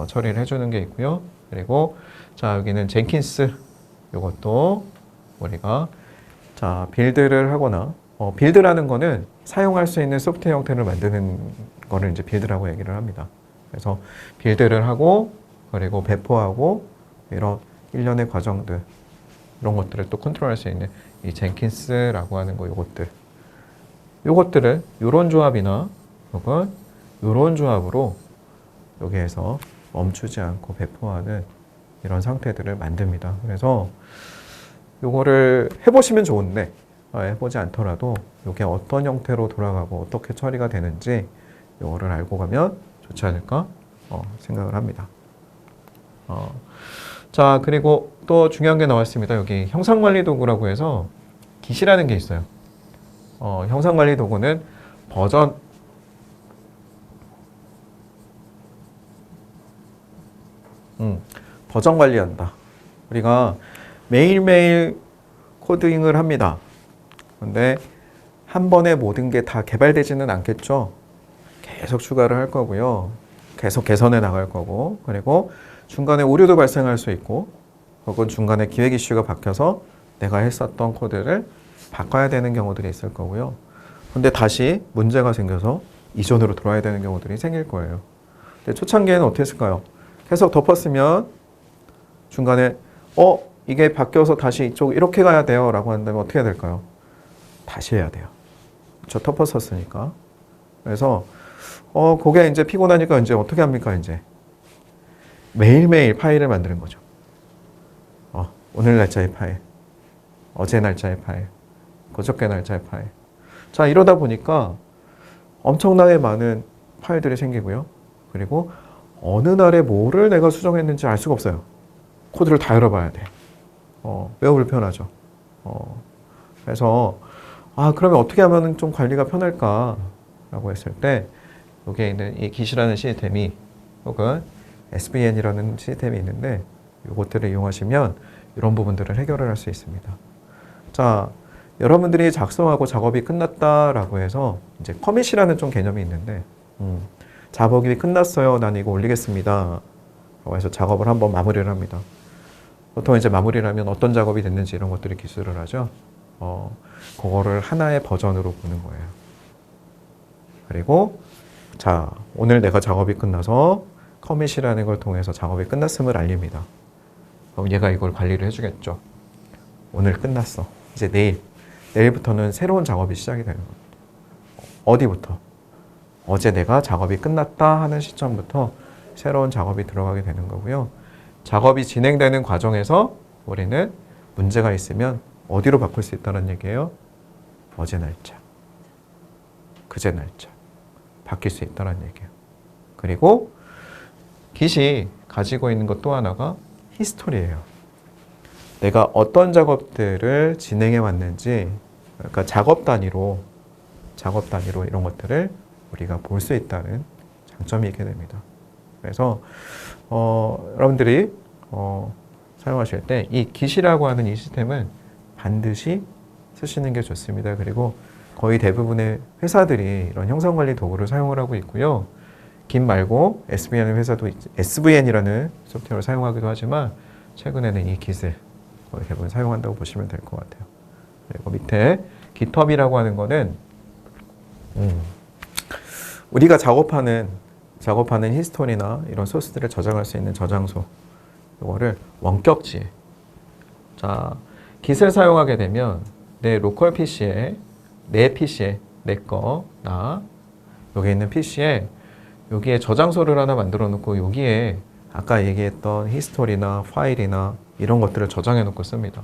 처리를 해주는 게 있고요. 그리고 자, 여기는 젠킨스 요것도 우리가 자, 빌드를 하거나 빌드라는 거는 사용할 수 있는 소프트웨어 형태를 만드는 거를 이제 빌드라고 얘기를 합니다. 그래서 빌드를 하고 그리고 배포하고 이런 일련의 과정들 이런 것들을 또 컨트롤할 수 있는 이 젠킨스라고 하는 거 요것들을 요런 조합이나 혹은 요런 조합으로 여기에서 멈추지 않고 배포하는 이런 상태들을 만듭니다. 그래서 요거를 해보시면 좋은데 해보지 않더라도 이게 어떤 형태로 돌아가고 어떻게 처리가 되는지 요거를 알고 가면 좋지 않을까 생각을 합니다. 자, 그리고 또 중요한 게 나왔습니다. 여기 형상관리 도구라고 해서 깃이라는 게 있어요. 형상관리 도구는 버전 관리한다. 우리가 매일매일 코딩을 합니다. 근데 한 번에 모든 게 다 개발되지는 않겠죠. 계속 추가를 할 거고요. 계속 개선해 나갈 거고, 그리고 중간에 오류도 발생할 수 있고, 혹은 중간에 기획 이슈가 바뀌어서 내가 했었던 코드를 바꿔야 되는 경우들이 있을 거고요. 근데 다시 문제가 생겨서 이전으로 돌아야 되는 경우들이 생길 거예요. 근데 초창기에는 어떻게 했을까요? 계속 덮었으면 중간에 이게 바뀌어서 다시 이쪽 이렇게 가야 돼요 라고 한다면 어떻게 해야 될까요? 다시 해야 돼요. 저 덮었었으니까. 그래서 그게 이제 피곤하니까 이제 어떻게 합니까? 이제 매일매일 파일을 만드는 거죠. 오늘 날짜의 파일, 어제 날짜의 파일, 그저께 날짜의 파일. 자, 이러다 보니까 엄청나게 많은 파일들이 생기고요. 그리고 어느 날에 뭐를 내가 수정했는지 알 수가 없어요. 코드를 다 열어봐야 돼. 매우 불편하죠. 그래서 그러면 어떻게 하면 좀 관리가 편할까라고 했을 때 여기에 있는 이 깃이라는 시스템이 혹은 SVN이라는 시스템이 있는데 이것들을 이용하시면 이런 부분들을 해결을 할 수 있습니다. 자, 여러분들이 작성하고 작업이 끝났다라고 해서 이제 커밋이라는 좀 개념이 있는데 작업이 끝났어요. 난 이거 올리겠습니다. 라고 해서 작업을 한번 마무리를 합니다. 보통 이제 마무리를 하면 어떤 작업이 됐는지 이런 것들을 기술을 하죠. 그거를 하나의 버전으로 보는 거예요. 그리고 자, 오늘 내가 작업이 끝나서 커밋이라는 걸 통해서 작업이 끝났음을 알립니다. 그럼 얘가 이걸 관리를 해주겠죠. 오늘 끝났어. 이제 내일부터는 새로운 작업이 시작이 되는 겁니다. 어디부터? 어제 내가 작업이 끝났다 하는 시점부터 새로운 작업이 들어가게 되는 거고요. 작업이 진행되는 과정에서 우리는 문제가 있으면 어디로 바꿀 수 있다는 얘기예요? 어제 날짜, 그제 날짜 바뀔 수 있다는 얘기예요. 그리고 깃이 가지고 있는 것 또 하나가 히스토리예요. 내가 어떤 작업들을 진행해 왔는지, 그러니까 작업 단위로 이런 것들을 우리가 볼 수 있다는 장점이 있게 됩니다. 그래서 여러분들이 사용하실 때 이 깃이라고 하는 이 시스템은 반드시 쓰시는 게 좋습니다. 그리고 거의 대부분의 회사들이 이런 형상관리 도구를 사용을 하고 있고요. 깃 말고 SVN이라는 소프트웨어를 사용하기도 하지만 최근에는 이 깃을 거의 대부분 사용한다고 보시면 될 것 같아요. 그리고 밑에 깃허브라고 하는 거는 우리가 작업하는 히스토리나 이런 소스들을 저장할 수 있는 저장소, 이거를 원격지에, 자, 깃을 사용하게 되면 내 로컬 PC에, 내 PC에, 내 거, 여기 있는 PC에 여기에 저장소를 하나 만들어 놓고 여기에 아까 얘기했던 히스토리나 파일이나 이런 것들을 저장해 놓고 씁니다.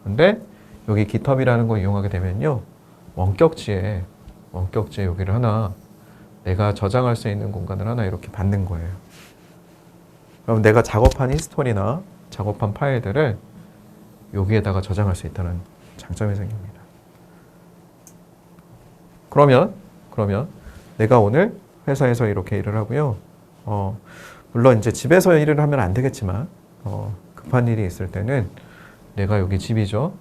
근데 여기 GitHub이라는 거 이용하게 되면요. 원격지에 여기를 하나 내가 저장할 수 있는 공간을 하나 이렇게 받는 거예요. 그럼 내가 작업한 히스토리나 작업한 파일들을 여기에다가 저장할 수 있다는 장점이 생깁니다. 그러면 내가 오늘 회사에서 이렇게 일을 하고요. 물론 이제 집에서 일을 하면 안 되겠지만 급한 일이 있을 때는 내가 여기 집이죠.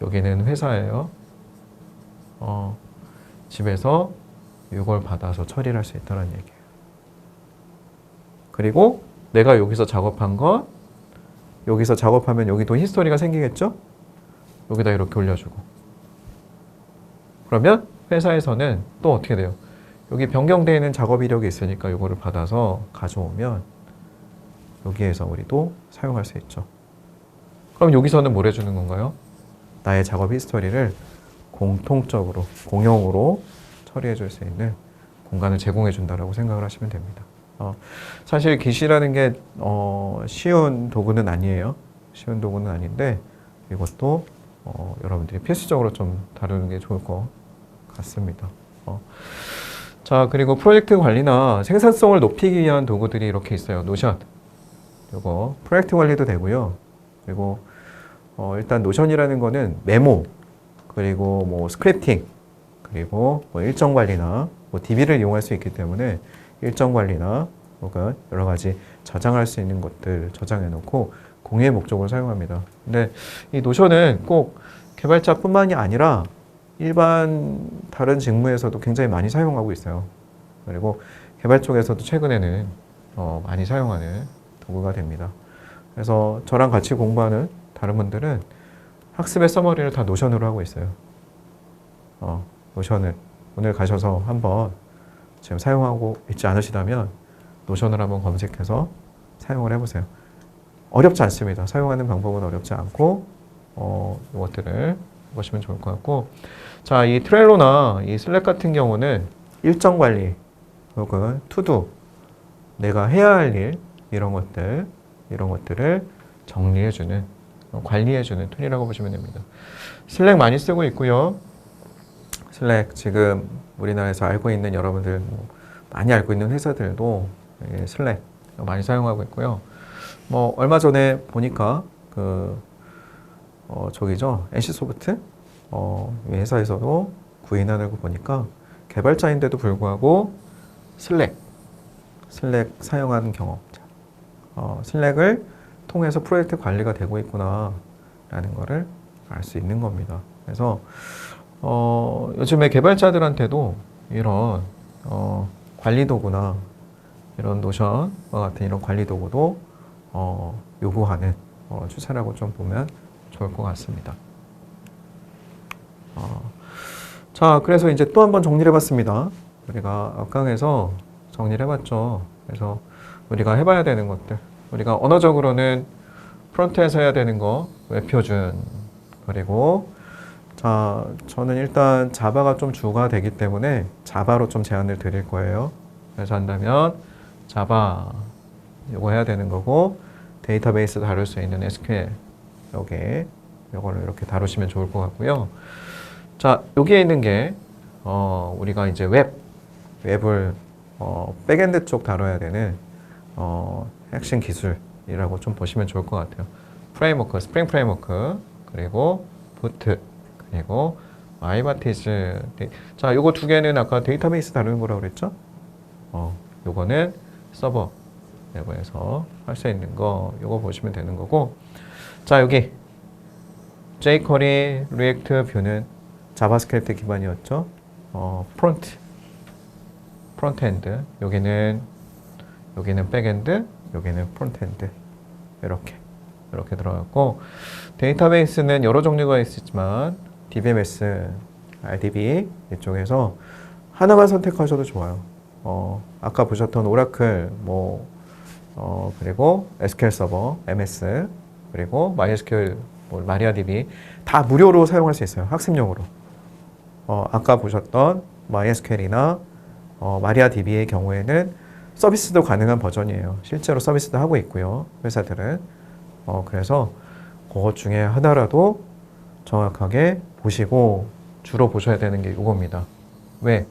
여기는 회사예요. 집에서 이걸 받아서 처리를 할 수 있다는 얘기예요. 그리고 내가 여기서 작업한 건 여기서 작업하면 여기도 히스토리가 생기겠죠? 여기다 이렇게 올려주고. 그러면 회사에서는 또 어떻게 돼요? 여기 변경되어 있는 작업 이력이 있으니까 이거를 받아서 가져오면 여기에서 우리도 사용할 수 있죠. 그럼 여기서는 뭘 해주는 건가요? 나의 작업 히스토리를 공통적으로, 공용으로 처리해 줄 수 있는 공간을 제공해 준다라고 생각을 하시면 됩니다. 사실 깃이라는 게 쉬운 도구는 아니에요. 쉬운 도구는 아닌데 이것도 여러분들이 필수적으로 좀 다루는 게 좋을 것 같습니다. 자, 그리고 프로젝트 관리나 생산성을 높이기 위한 도구들이 이렇게 있어요. 노션. 이거 프로젝트 관리도 되고요. 그리고 일단 노션이라는 거는 메모, 그리고 뭐 스크립팅, 그리고 뭐 일정 관리나 뭐 DB를 이용할 수 있기 때문에 일정 관리나 혹은 여러 가지 저장할 수 있는 것들 저장해 놓고 공유의 목적으로 사용합니다. 근데 이 노션은 꼭 개발자뿐만이 아니라 일반 다른 직무에서도 굉장히 많이 사용하고 있어요. 그리고 개발 쪽에서도 최근에는 많이 사용하는 도구가 됩니다. 그래서 저랑 같이 공부하는 다른 분들은 학습의 서머리를 다 노션으로 하고 있어요. 노션을 오늘 가셔서 한번 지금 사용하고 있지 않으시다면 노션을 한번 검색해서 사용을 해보세요. 어렵지 않습니다. 사용하는 방법은 어렵지 않고 이것들을 보시면 좋을 것 같고, 자, 이 트렐로나 이 슬랙 같은 경우는 일정 관리 혹은 투두, 내가 해야 할 일 이런 것들을 정리해주는, 관리해주는 툴이라고 보시면 됩니다. 슬랙 많이 쓰고 있고요. 슬랙 지금 우리나라에서 알고 있는 여러분들 많이 알고 있는 회사들도 슬랙 많이 사용하고 있고요. 뭐 얼마 전에 보니까 저기죠, NC소프트 회사에서도 구인하는 거 보니까 개발자인데도 불구하고 슬랙 사용하는 경험자, 슬랙을 통해서 프로젝트 관리가 되고 있구나 라는 거를 알 수 있는 겁니다. 그래서 요즘에 개발자들한테도 이런 관리 도구나 이런 노션과 같은 이런 관리 도구도 요구하는 추세라고 좀 보면 좋을 것 같습니다. 자, 그래서 이제 또 한번 정리를 해봤습니다. 우리가 앞강에서 정리를 해봤죠. 그래서 우리가 해봐야 되는 것들, 우리가 언어적으로는 프론트에서 해야 되는 거, 웹 표준, 그리고 자, 저는 일단 자바가 좀 주가 되기 때문에 자바로 좀 제안을 드릴 거예요. 그래서 한다면 자바 이거 해야 되는 거고, 데이터베이스 다룰 수 있는 SQL 이거를 이렇게 다루시면 좋을 것 같고요. 자, 여기에 있는 게 우리가 이제 웹을 백엔드 쪽 다뤄야 되는 핵심 기술이라고 좀 보시면 좋을 것 같아요. 프레임워크, 스프링 프레임워크, 그리고 부트, 그리고 마이바티즈. 자, 요거 두 개는 아까 데이터베이스 다루는 거라고 그랬죠? 요거는 서버 내부에서 할 수 있는 거, 요거 보시면 되는 거고. 자, 여기 jQuery, 리액트, 뷰는 자바스크립트 기반이었죠. 프론트엔드, 여기는 백엔드, 여기는 프론트엔드. 이렇게 들어갔고, 데이터베이스는 여러 종류가 있지만 DBMS, RDB 이쪽에서 하나만 선택하셔도 좋아요. 아까 보셨던 오라클, 그리고 SQL 서버, MS, 그리고 MySQL, MariaDB 다 무료로 사용할 수 있어요. 학습용으로. 아까 보셨던 MySQL이나 MariaDB의 경우에는 서비스도 가능한 버전이에요. 실제로 서비스도 하고 있고요. 회사들은. 그래서 그것 중에 하나라도 정확하게 보시고 주로 보셔야 되는 게 이겁니다. 왜?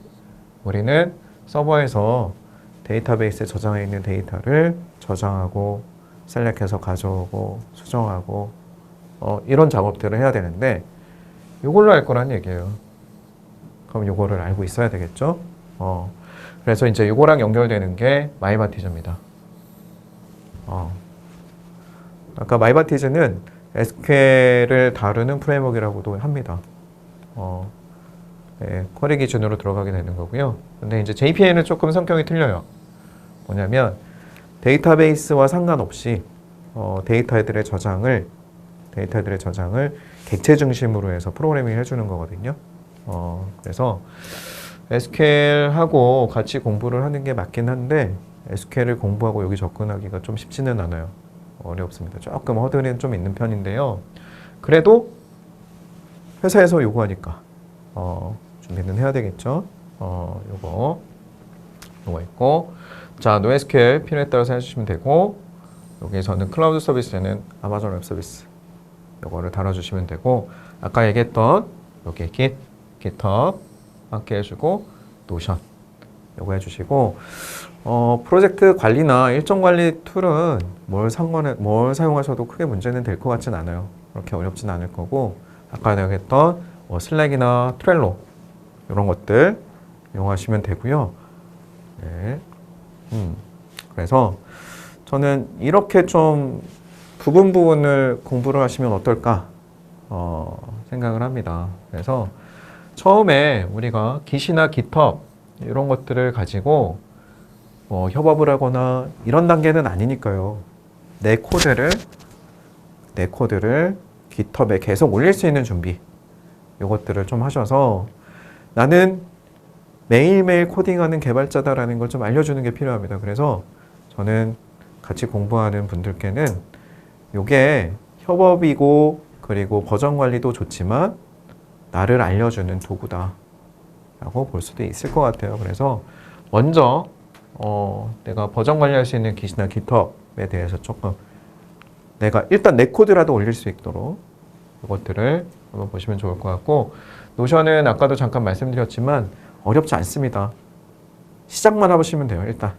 우리는 서버에서 데이터베이스에 저장해 있는 데이터를 저장하고 셀렉해서 가져오고 수정하고 이런 작업들을 해야 되는데 이걸로 할 거란 얘기예요. 그럼 이거를 알고 있어야 되겠죠? 그래서 이제 이거랑 연결되는 게 마이바티즈입니다. 아까 마이바티즈는 SQL을 다루는 프레임워크라고도 합니다. 네, 쿼리 기준으로 들어가게 되는 거고요. 근데 이제 JPA는 조금 성격이 틀려요. 뭐냐면 데이터베이스와 상관없이 데이터들의 저장을 객체 중심으로 해서 프로그래밍을 해주는 거거든요. 그래서 SQL하고 같이 공부를 하는 게 맞긴 한데 SQL을 공부하고 여기 접근하기가 좀 쉽지는 않아요. 어렵습니다. 조금 허들은 좀 있는 편인데요. 그래도 회사에서 요구하니까 준비는 해야 되겠죠. 요거 있고, 자, NoSQL 필요에 따라서 해주시면 되고, 여기서는 클라우드 서비스에는 아마존 웹 서비스 요거를 달아주시면 되고, 아까 얘기했던 여기 GitHub 함께 해주고, 노션 요거 해주시고, 프로젝트 관리나 일정 관리 툴은 뭘 사용하셔도 크게 문제는 될 것 같진 않아요. 그렇게 어렵진 않을 거고, 아까 내가 했던 슬랙이나 트렐로 이런 것들 이용하시면 되고요. 네. 그래서 저는 이렇게 좀 부분을 공부를 하시면 어떨까 생각을 합니다. 그래서 처음에 우리가 Git이나 GitHub 이런 것들을 가지고 협업을 하거나 이런 단계는 아니니까요. 내 코드를 GitHub에 계속 올릴 수 있는 준비 이것들을 좀 하셔서 나는 매일매일 코딩하는 개발자다라는 걸 좀 알려주는 게 필요합니다. 그래서 저는 같이 공부하는 분들께는 이게 협업이고 그리고 버전 관리도 좋지만 나를 알려주는 도구다 라고 볼 수도 있을 것 같아요. 그래서 먼저 내가 버전 관리할 수 있는 Git이나 GitHub에 대해서 조금 내가 일단 내 코드라도 올릴 수 있도록 이것들을 한번 보시면 좋을 것 같고, 노션은 아까도 잠깐 말씀드렸지만 어렵지 않습니다. 시작만 하시면 돼요. 일단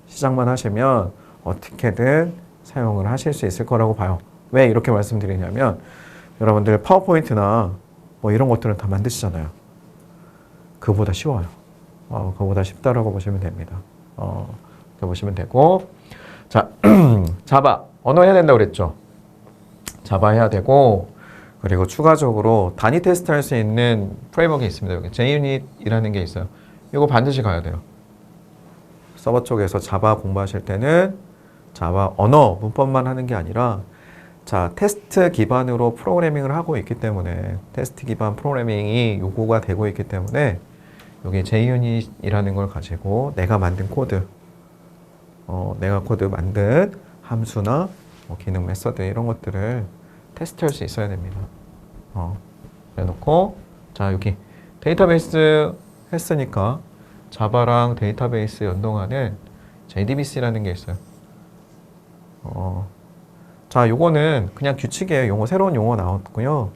시작만 하시면 어떻게든 사용을 하실 수 있을 거라고 봐요. 왜 이렇게 말씀드리냐면 여러분들 파워포인트나 뭐 이런 것들은 다 만드시잖아요. 그보다 쉬워요. 그보다 쉽다라고 보시면 됩니다. 이렇게 보시면 되고, 자, 자바 언어 해야 된다고 그랬죠. 자바 해야 되고, 그리고 추가적으로 단위 테스트 할 수 있는 프레임워크가 있습니다. 여기 JUnit이라는 게 있어요. 이거 반드시 가야 돼요. 서버 쪽에서 자바 공부하실 때는 자바 언어 문법만 하는 게 아니라 자, 테스트 기반으로 프로그래밍을 하고 있기 때문에 테스트 기반 프로그래밍이 요구가 되고 있기 때문에 여기 JUnit이라는 걸 가지고 내가 만든 코드 내가 코드 만든 함수나 기능 메서드 이런 것들을 테스트할 수 있어야 됩니다. 그래놓고 자, 여기 데이터베이스 했으니까 자바랑 데이터베이스 연동하는 JDBC라는 게 있어요. 자, 요거는 그냥 규칙이에요. 용어, 새로운 용어 나왔고요.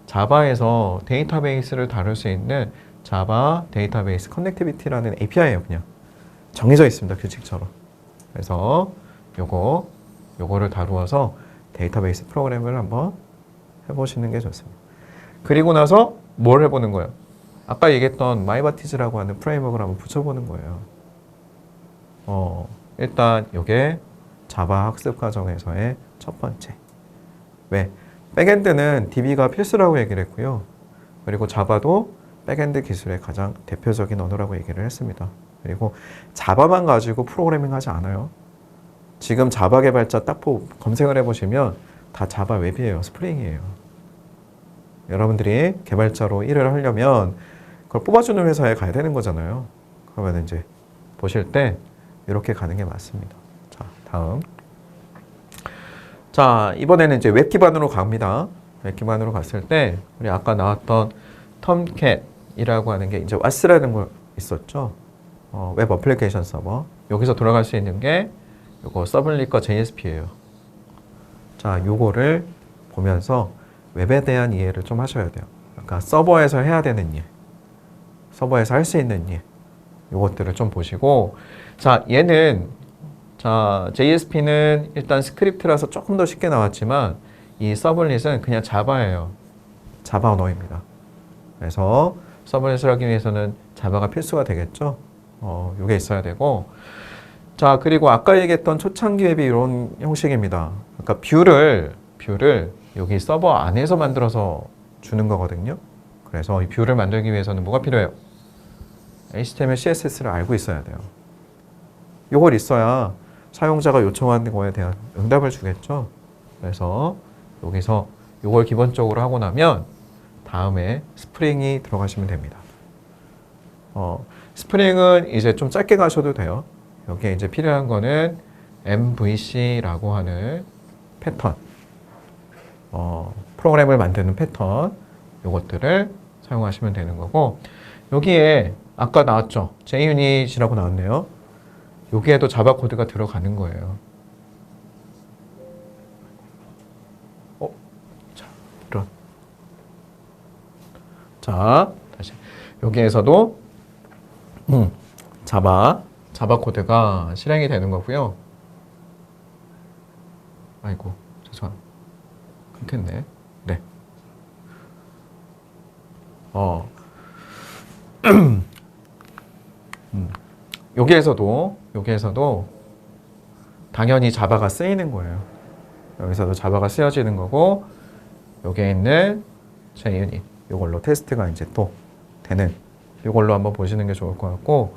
자바에서 데이터베이스를 다룰 수 있는 자바 데이터베이스 커넥티비티라는 API예요. 그냥 정해져 있습니다. 규칙처럼. 그래서 요거를 다루어서 데이터베이스 프로그램을 한번 해보시는 게 좋습니다. 그리고 나서 뭘 해보는 거예요? 아까 얘기했던 마이바티즈라고 하는 프레임워크를 한번 붙여보는 거예요. 일단 요게 자바 학습 과정에서의 첫 번째. 왜? 백엔드는 DB가 필수라고 얘기를 했고요. 그리고 자바도 백엔드 기술의 가장 대표적인 언어라고 얘기를 했습니다. 그리고 자바만 가지고 프로그래밍 하지 않아요. 지금 자바 개발자 딱 검색을 해보시면 다 자바 웹이에요. 스프링이에요. 여러분들이 개발자로 일을 하려면 그걸 뽑아주는 회사에 가야 되는 거잖아요. 그러면 이제 보실 때 이렇게 가는 게 맞습니다. 자, 다음. 자, 이번에는 이제 웹 기반으로 갑니다. 웹 기반으로 갔을 때 우리 아까 나왔던 톰캣이라고 하는 게 이제 WAS라는 거 있었죠. 웹 어플리케이션 서버. 여기서 돌아갈 수 있는 게 요거 서블릿과 JSP예요. 자, 요거를 보면서 웹에 대한 이해를 좀 하셔야 돼요. 그러니까 서버에서 해야 되는 일, 서버에서 할 수 있는 일, 이것들을 좀 보시고, 자, 얘는, 자, JSP는 일단 스크립트라서 조금 더 쉽게 나왔지만, 이 서블릿은 그냥 자바예요. 자바 언어입니다. 그래서 서블릿을 하기 위해서는 자바가 필수가 되겠죠. 이게 있어야 되고, 자, 그리고 아까 얘기했던 초창기 웹이 이런 형식입니다. 그러니까 뷰를 여기 서버 안에서 만들어서 주는 거거든요. 그래서 이 뷰를 만들기 위해서는 뭐가 필요해요? HTML, CSS를 알고 있어야 돼요. 이걸 있어야 사용자가 요청하는 거에 대한 응답을 주겠죠. 그래서 여기서 이걸 기본적으로 하고 나면 다음에 스프링이 들어가시면 됩니다. 스프링은 이제 좀 짧게 가셔도 돼요. 여기에 이제 필요한 거는 MVC라고 하는 패턴, 프로그램을 만드는 패턴, 요것들을 사용하시면 되는 거고, 여기에 아까 나왔죠? JUnit이라고 나왔네요. 여기에도 자바 코드가 들어가는 거예요. 자, 이런. 자, 다시. 여기에서도 자바 코드가 실행이 되는 거고요. 아이고, 죄송합니다. 끊겼네. 네. 여기에서도 당연히 자바가 쓰이는 거예요. 여기서도 자바가 쓰여지는 거고, 여기에 있는 JUnit, 이걸로 테스트가 이제 또 되는, 이걸로 한번 보시는 게 좋을 것 같고,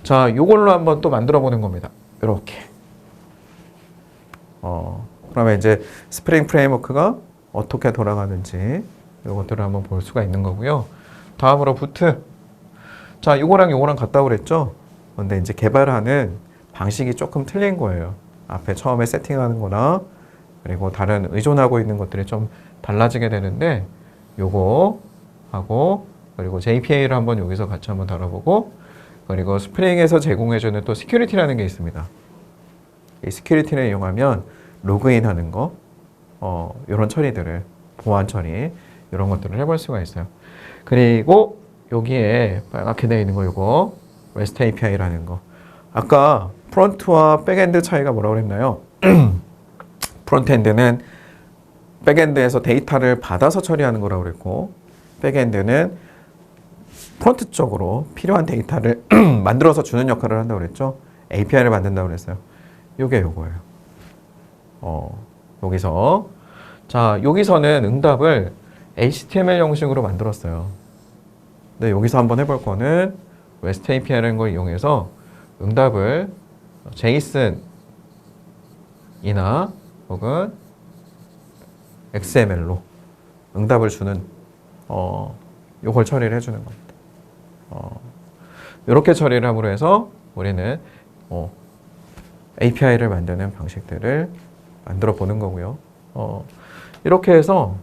자, 이걸로 한번 또 만들어 보는 겁니다. 이렇게. 그러면 이제 스프링 프레임워크가 어떻게 돌아가는지 이것들을 한번 볼 수가 있는 거고요. 다음으로 부트. 자, 요거랑 같다고 그랬죠? 근데 이제 개발하는 방식이 조금 틀린 거예요. 앞에 처음에 세팅하는 거나 그리고 다른 의존하고 있는 것들이 좀 달라지게 되는데, 요거 하고 그리고 JPA를 한번 여기서 같이 한번 다뤄보고, 그리고 스프링에서 제공해주는 또 시큐리티라는 게 있습니다. 이 시큐리티를 이용하면 로그인 하는 거, 이런 처리들을, 보안 처리, 이런 것들을 해볼 수가 있어요. 그리고 여기에 빨갛게 되어 있는 거, 이거 REST API라는 거. 아까 프론트와 백엔드 차이가 뭐라고 그랬나요? 프론트엔드는 백엔드에서 데이터를 받아서 처리하는 거라고 그랬고, 백엔드는 프론트 쪽으로 필요한 데이터를 만들어서 주는 역할을 한다고 그랬죠. API를 만든다고 그랬어요. 요게 요거예요. 여기서, 자, 여기서는 응답을 HTML 형식으로 만들었어요. 근데 여기서 한번 해볼 거는 REST API라는 걸 이용해서 응답을 JSON이나 혹은 XML로 응답을 주는, 요걸 처리를 해주는 겁니다. 이렇게 처리를 함으로 해서 우리는 API를 만드는 방식들을 만들어 보는 거고요. 이렇게 해서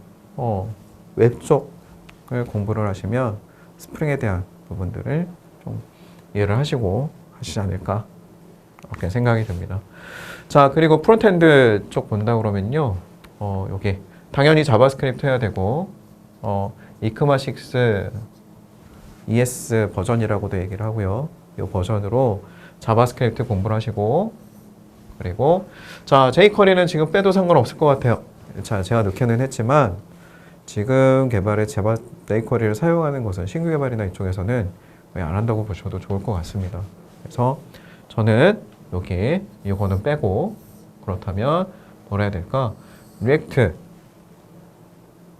웹 쪽을 공부를 하시면 스프링에 대한 부분들을 좀 이해를 하시고 하시지 않을까, 이렇게 생각이 듭니다. 자, 그리고 프론트엔드 쪽 본다 그러면요, 여기 당연히 자바스크립트 해야 되고, 이크마6 ES 버전이라고도 얘기를 하고요. 이 버전으로 자바스크립트 공부를 하시고, 그리고 자, jQuery는 지금 빼도 상관없을 것 같아요. 자, 제가 넣기는 했지만 지금 개발의 jQuery를 사용하는 것은 신규 개발이나 이쪽에서는 왜 안 한다고 보셔도 좋을 것 같습니다. 그래서 저는 여기 이거는 빼고, 그렇다면 뭐라 해야 될까?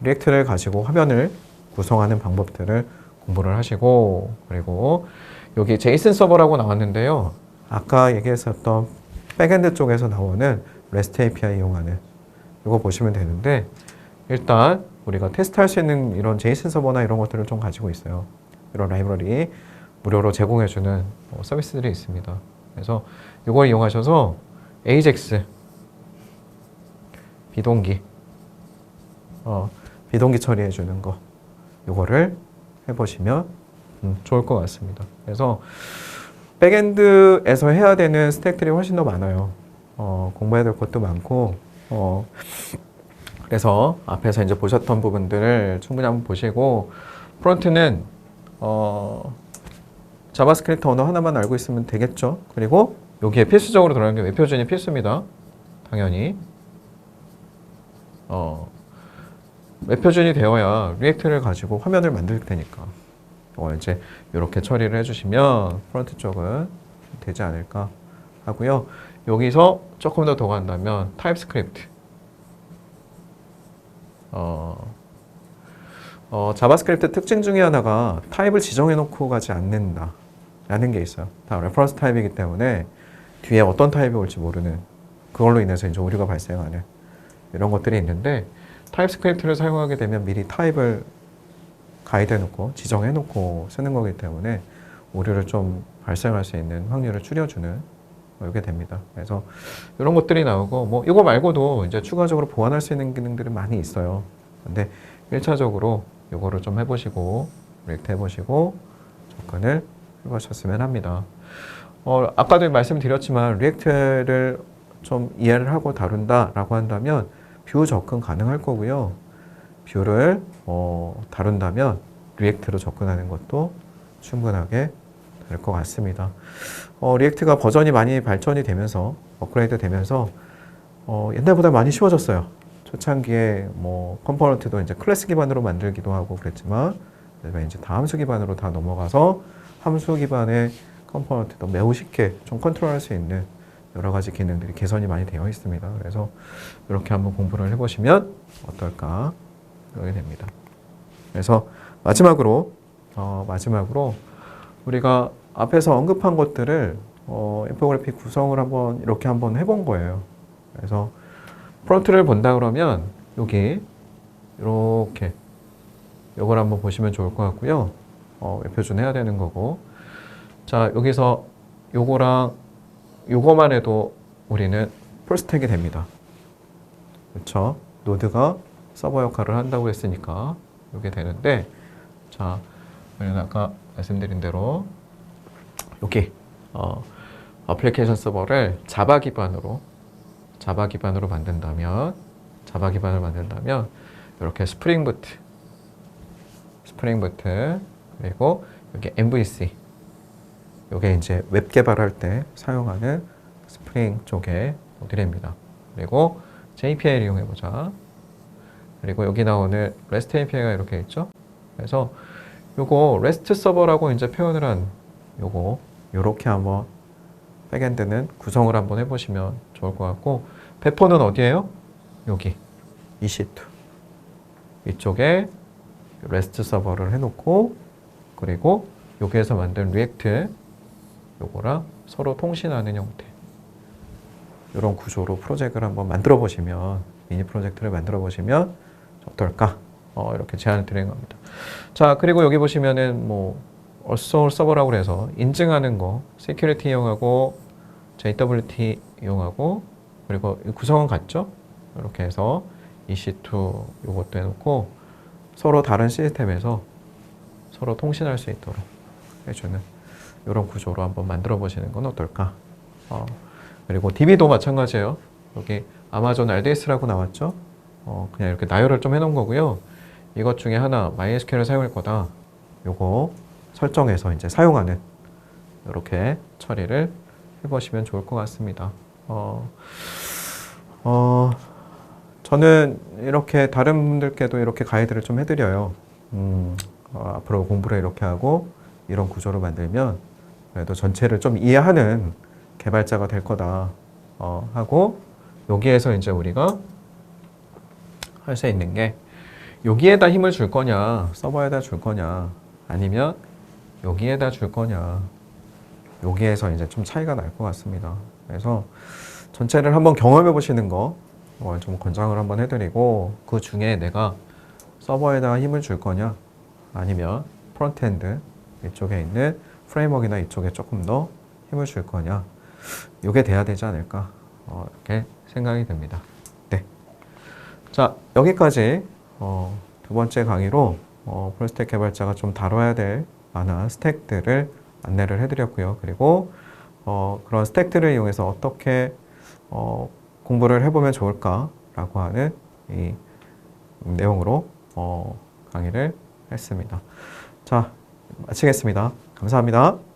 리액트를 가지고 화면을 구성하는 방법들을 공부를 하시고, 그리고 여기 제이슨 서버라고 나왔는데요. 아까 얘기했었던 백엔드 쪽에서 나오는 REST API 이용하는 이거 보시면 되는데, 일단 우리가 테스트할 수 있는 이런 제이슨 서버나 이런 것들을 좀 가지고 있어요. 이런 라이브러리 무료로 제공해주는 서비스들이 있습니다. 그래서 이걸 이용하셔서 AJAX 비동기 처리해주는 거, 이거를 해보시면 좋을 것 같습니다. 그래서 백엔드에서 해야 되는 스택들이 훨씬 더 많아요. 공부해야 될 것도 많고, 그래서 앞에서 이제 보셨던 부분들을 충분히 한번 보시고, 프론트는 자바스크립트 언어 하나만 알고 있으면 되겠죠. 그리고 여기에 필수적으로 들어가는 게 웹 표준이 필수입니다. 당연히. 웹 표준이 되어야 리액트를 가지고 화면을 만들 테니까. 이제 이렇게 처리를 해주시면 프론트 쪽은 되지 않을까 하고요. 여기서 조금 더 간다면 타입스크립트. 자바스크립트 특징 중에 하나가 타입을 지정해 놓고 가지 않는다 라는 게 있어요. 다 레퍼런스 타입이기 때문에 뒤에 어떤 타입이 올지 모르는, 그걸로 인해서 이제 오류가 발생하는 이런 것들이 있는데, 타입스크립트를 사용하게 되면 미리 타입을 가이드해 놓고 지정해 놓고 쓰는 거기 때문에 오류를 좀 발생할 수 있는 확률을 줄여주는 이게 됩니다. 그래서 이런 것들이 나오고, 뭐 이거 말고도 이제 추가적으로 보완할 수 있는 기능들이 많이 있어요. 근데 1차적으로 이거를 좀 해보시고 리액트 해보시고 접근을 해보셨으면 합니다. 아까도 말씀드렸지만 리액트를 좀 이해를 하고 다룬다라고 한다면 뷰 접근 가능할 거고요. 뷰를 다룬다면 리액트로 접근하는 것도 충분하게 될 것 같습니다. 리액트가 버전이 많이 발전이 되면서 업그레이드 되면서 옛날보다 많이 쉬워졌어요. 초창기에 뭐 컴포넌트도 이제 클래스 기반으로 만들기도 하고 그랬지만 이제 다 함수 기반으로 다 넘어가서 함수 기반의 컴포넌트도 매우 쉽게 좀 컨트롤할 수 있는 여러 가지 기능들이 개선이 많이 되어 있습니다. 그래서 이렇게 한번 공부를 해보시면 어떨까 그러게 됩니다. 그래서 마지막으로 우리가 앞에서 언급한 것들을 인포그래픽 구성을 이렇게 한번 해본 거예요. 그래서 프론트를 본다 그러면 여기 이렇게 이걸 한번 보시면 좋을 것 같고요. 웹 표준 해야 되는 거고, 자 여기서 요거랑 요거만 해도 우리는 풀스택이 됩니다. 그렇죠? 노드가 서버 역할을 한다고 했으니까 이게 되는데, 자 우리는 아까 말씀드린 대로 여기 어플리케이션 서버를 자바 기반으로 만든다면 이렇게 스프링 부트 그리고 여기 MVC, 이게 이제 웹 개발할 때 사용하는 스프링 쪽의 모듈입니다. 그리고 JPL 이용해 보자. 그리고 여기 나오는 REST API가 이렇게 있죠. 그래서 요거 REST 서버라고 이제 표현을 한 요거 요렇게 한번 백엔드는 구성을 한번 해보시면 좋을 것 같고, 배포는 어디예요? 여기 EC2 이쪽에 REST 서버를 해놓고, 그리고 여기에서 만든 리액트 요거랑 서로 통신하는 형태, 이런 구조로 프로젝트를 한번 만들어 보시면, 미니 프로젝트를 만들어 보시면 어떨까? 이렇게 제안을 드리는 겁니다. 자, 그리고 여기 보시면은 뭐 어소울 서버라고 해서 인증하는 거, 시큐리티 이용하고 JWT 이용하고, 그리고 구성은 같죠? 이렇게 해서 EC2 요것도 해놓고 서로 다른 시스템에서 서로 통신할 수 있도록 해주는 이런 구조로 한번 만들어 보시는 건 어떨까? 그리고 DB도 마찬가지예요. 여기 아마존 RDS라고 나왔죠? 그냥 이렇게 나열을 좀 해놓은 거고요. 이것 중에 하나 MySQL을 사용할 거다. 요거 설정해서 이제 사용하는 이렇게 처리를 해보시면 좋을 것 같습니다. 저는 이렇게 다른 분들께도 이렇게 가이드를 좀 해드려요. 앞으로 공부를 이렇게 하고 이런 구조를 만들면 그래도 전체를 좀 이해하는 개발자가 될 거다 하고, 여기에서 이제 우리가 할 수 있는 게 여기에다 힘을 줄 거냐, 서버에다 줄 거냐, 아니면 여기에다 줄 거냐, 여기에서 이제 좀 차이가 날 것 같습니다. 그래서 전체를 한번 경험해 보시는 거 좀 권장을 한번 해드리고, 그 중에 내가 서버에다 힘을 줄 거냐, 아니면 프론트엔드 이쪽에 있는 프레임워크나 이쪽에 조금 더 힘을 줄 거냐, 이게 돼야 되지 않을까 이렇게 생각이 듭니다. 네. 자, 여기까지 두 번째 강의로 풀스택 개발자가 좀 다뤄야 될 만한 스택들을 안내를 해드렸고요. 그리고 그런 스택들을 이용해서 어떻게 공부를 해보면 좋을까라고 하는 이 내용으로 강의를 했습니다. 자, 마치겠습니다. 감사합니다.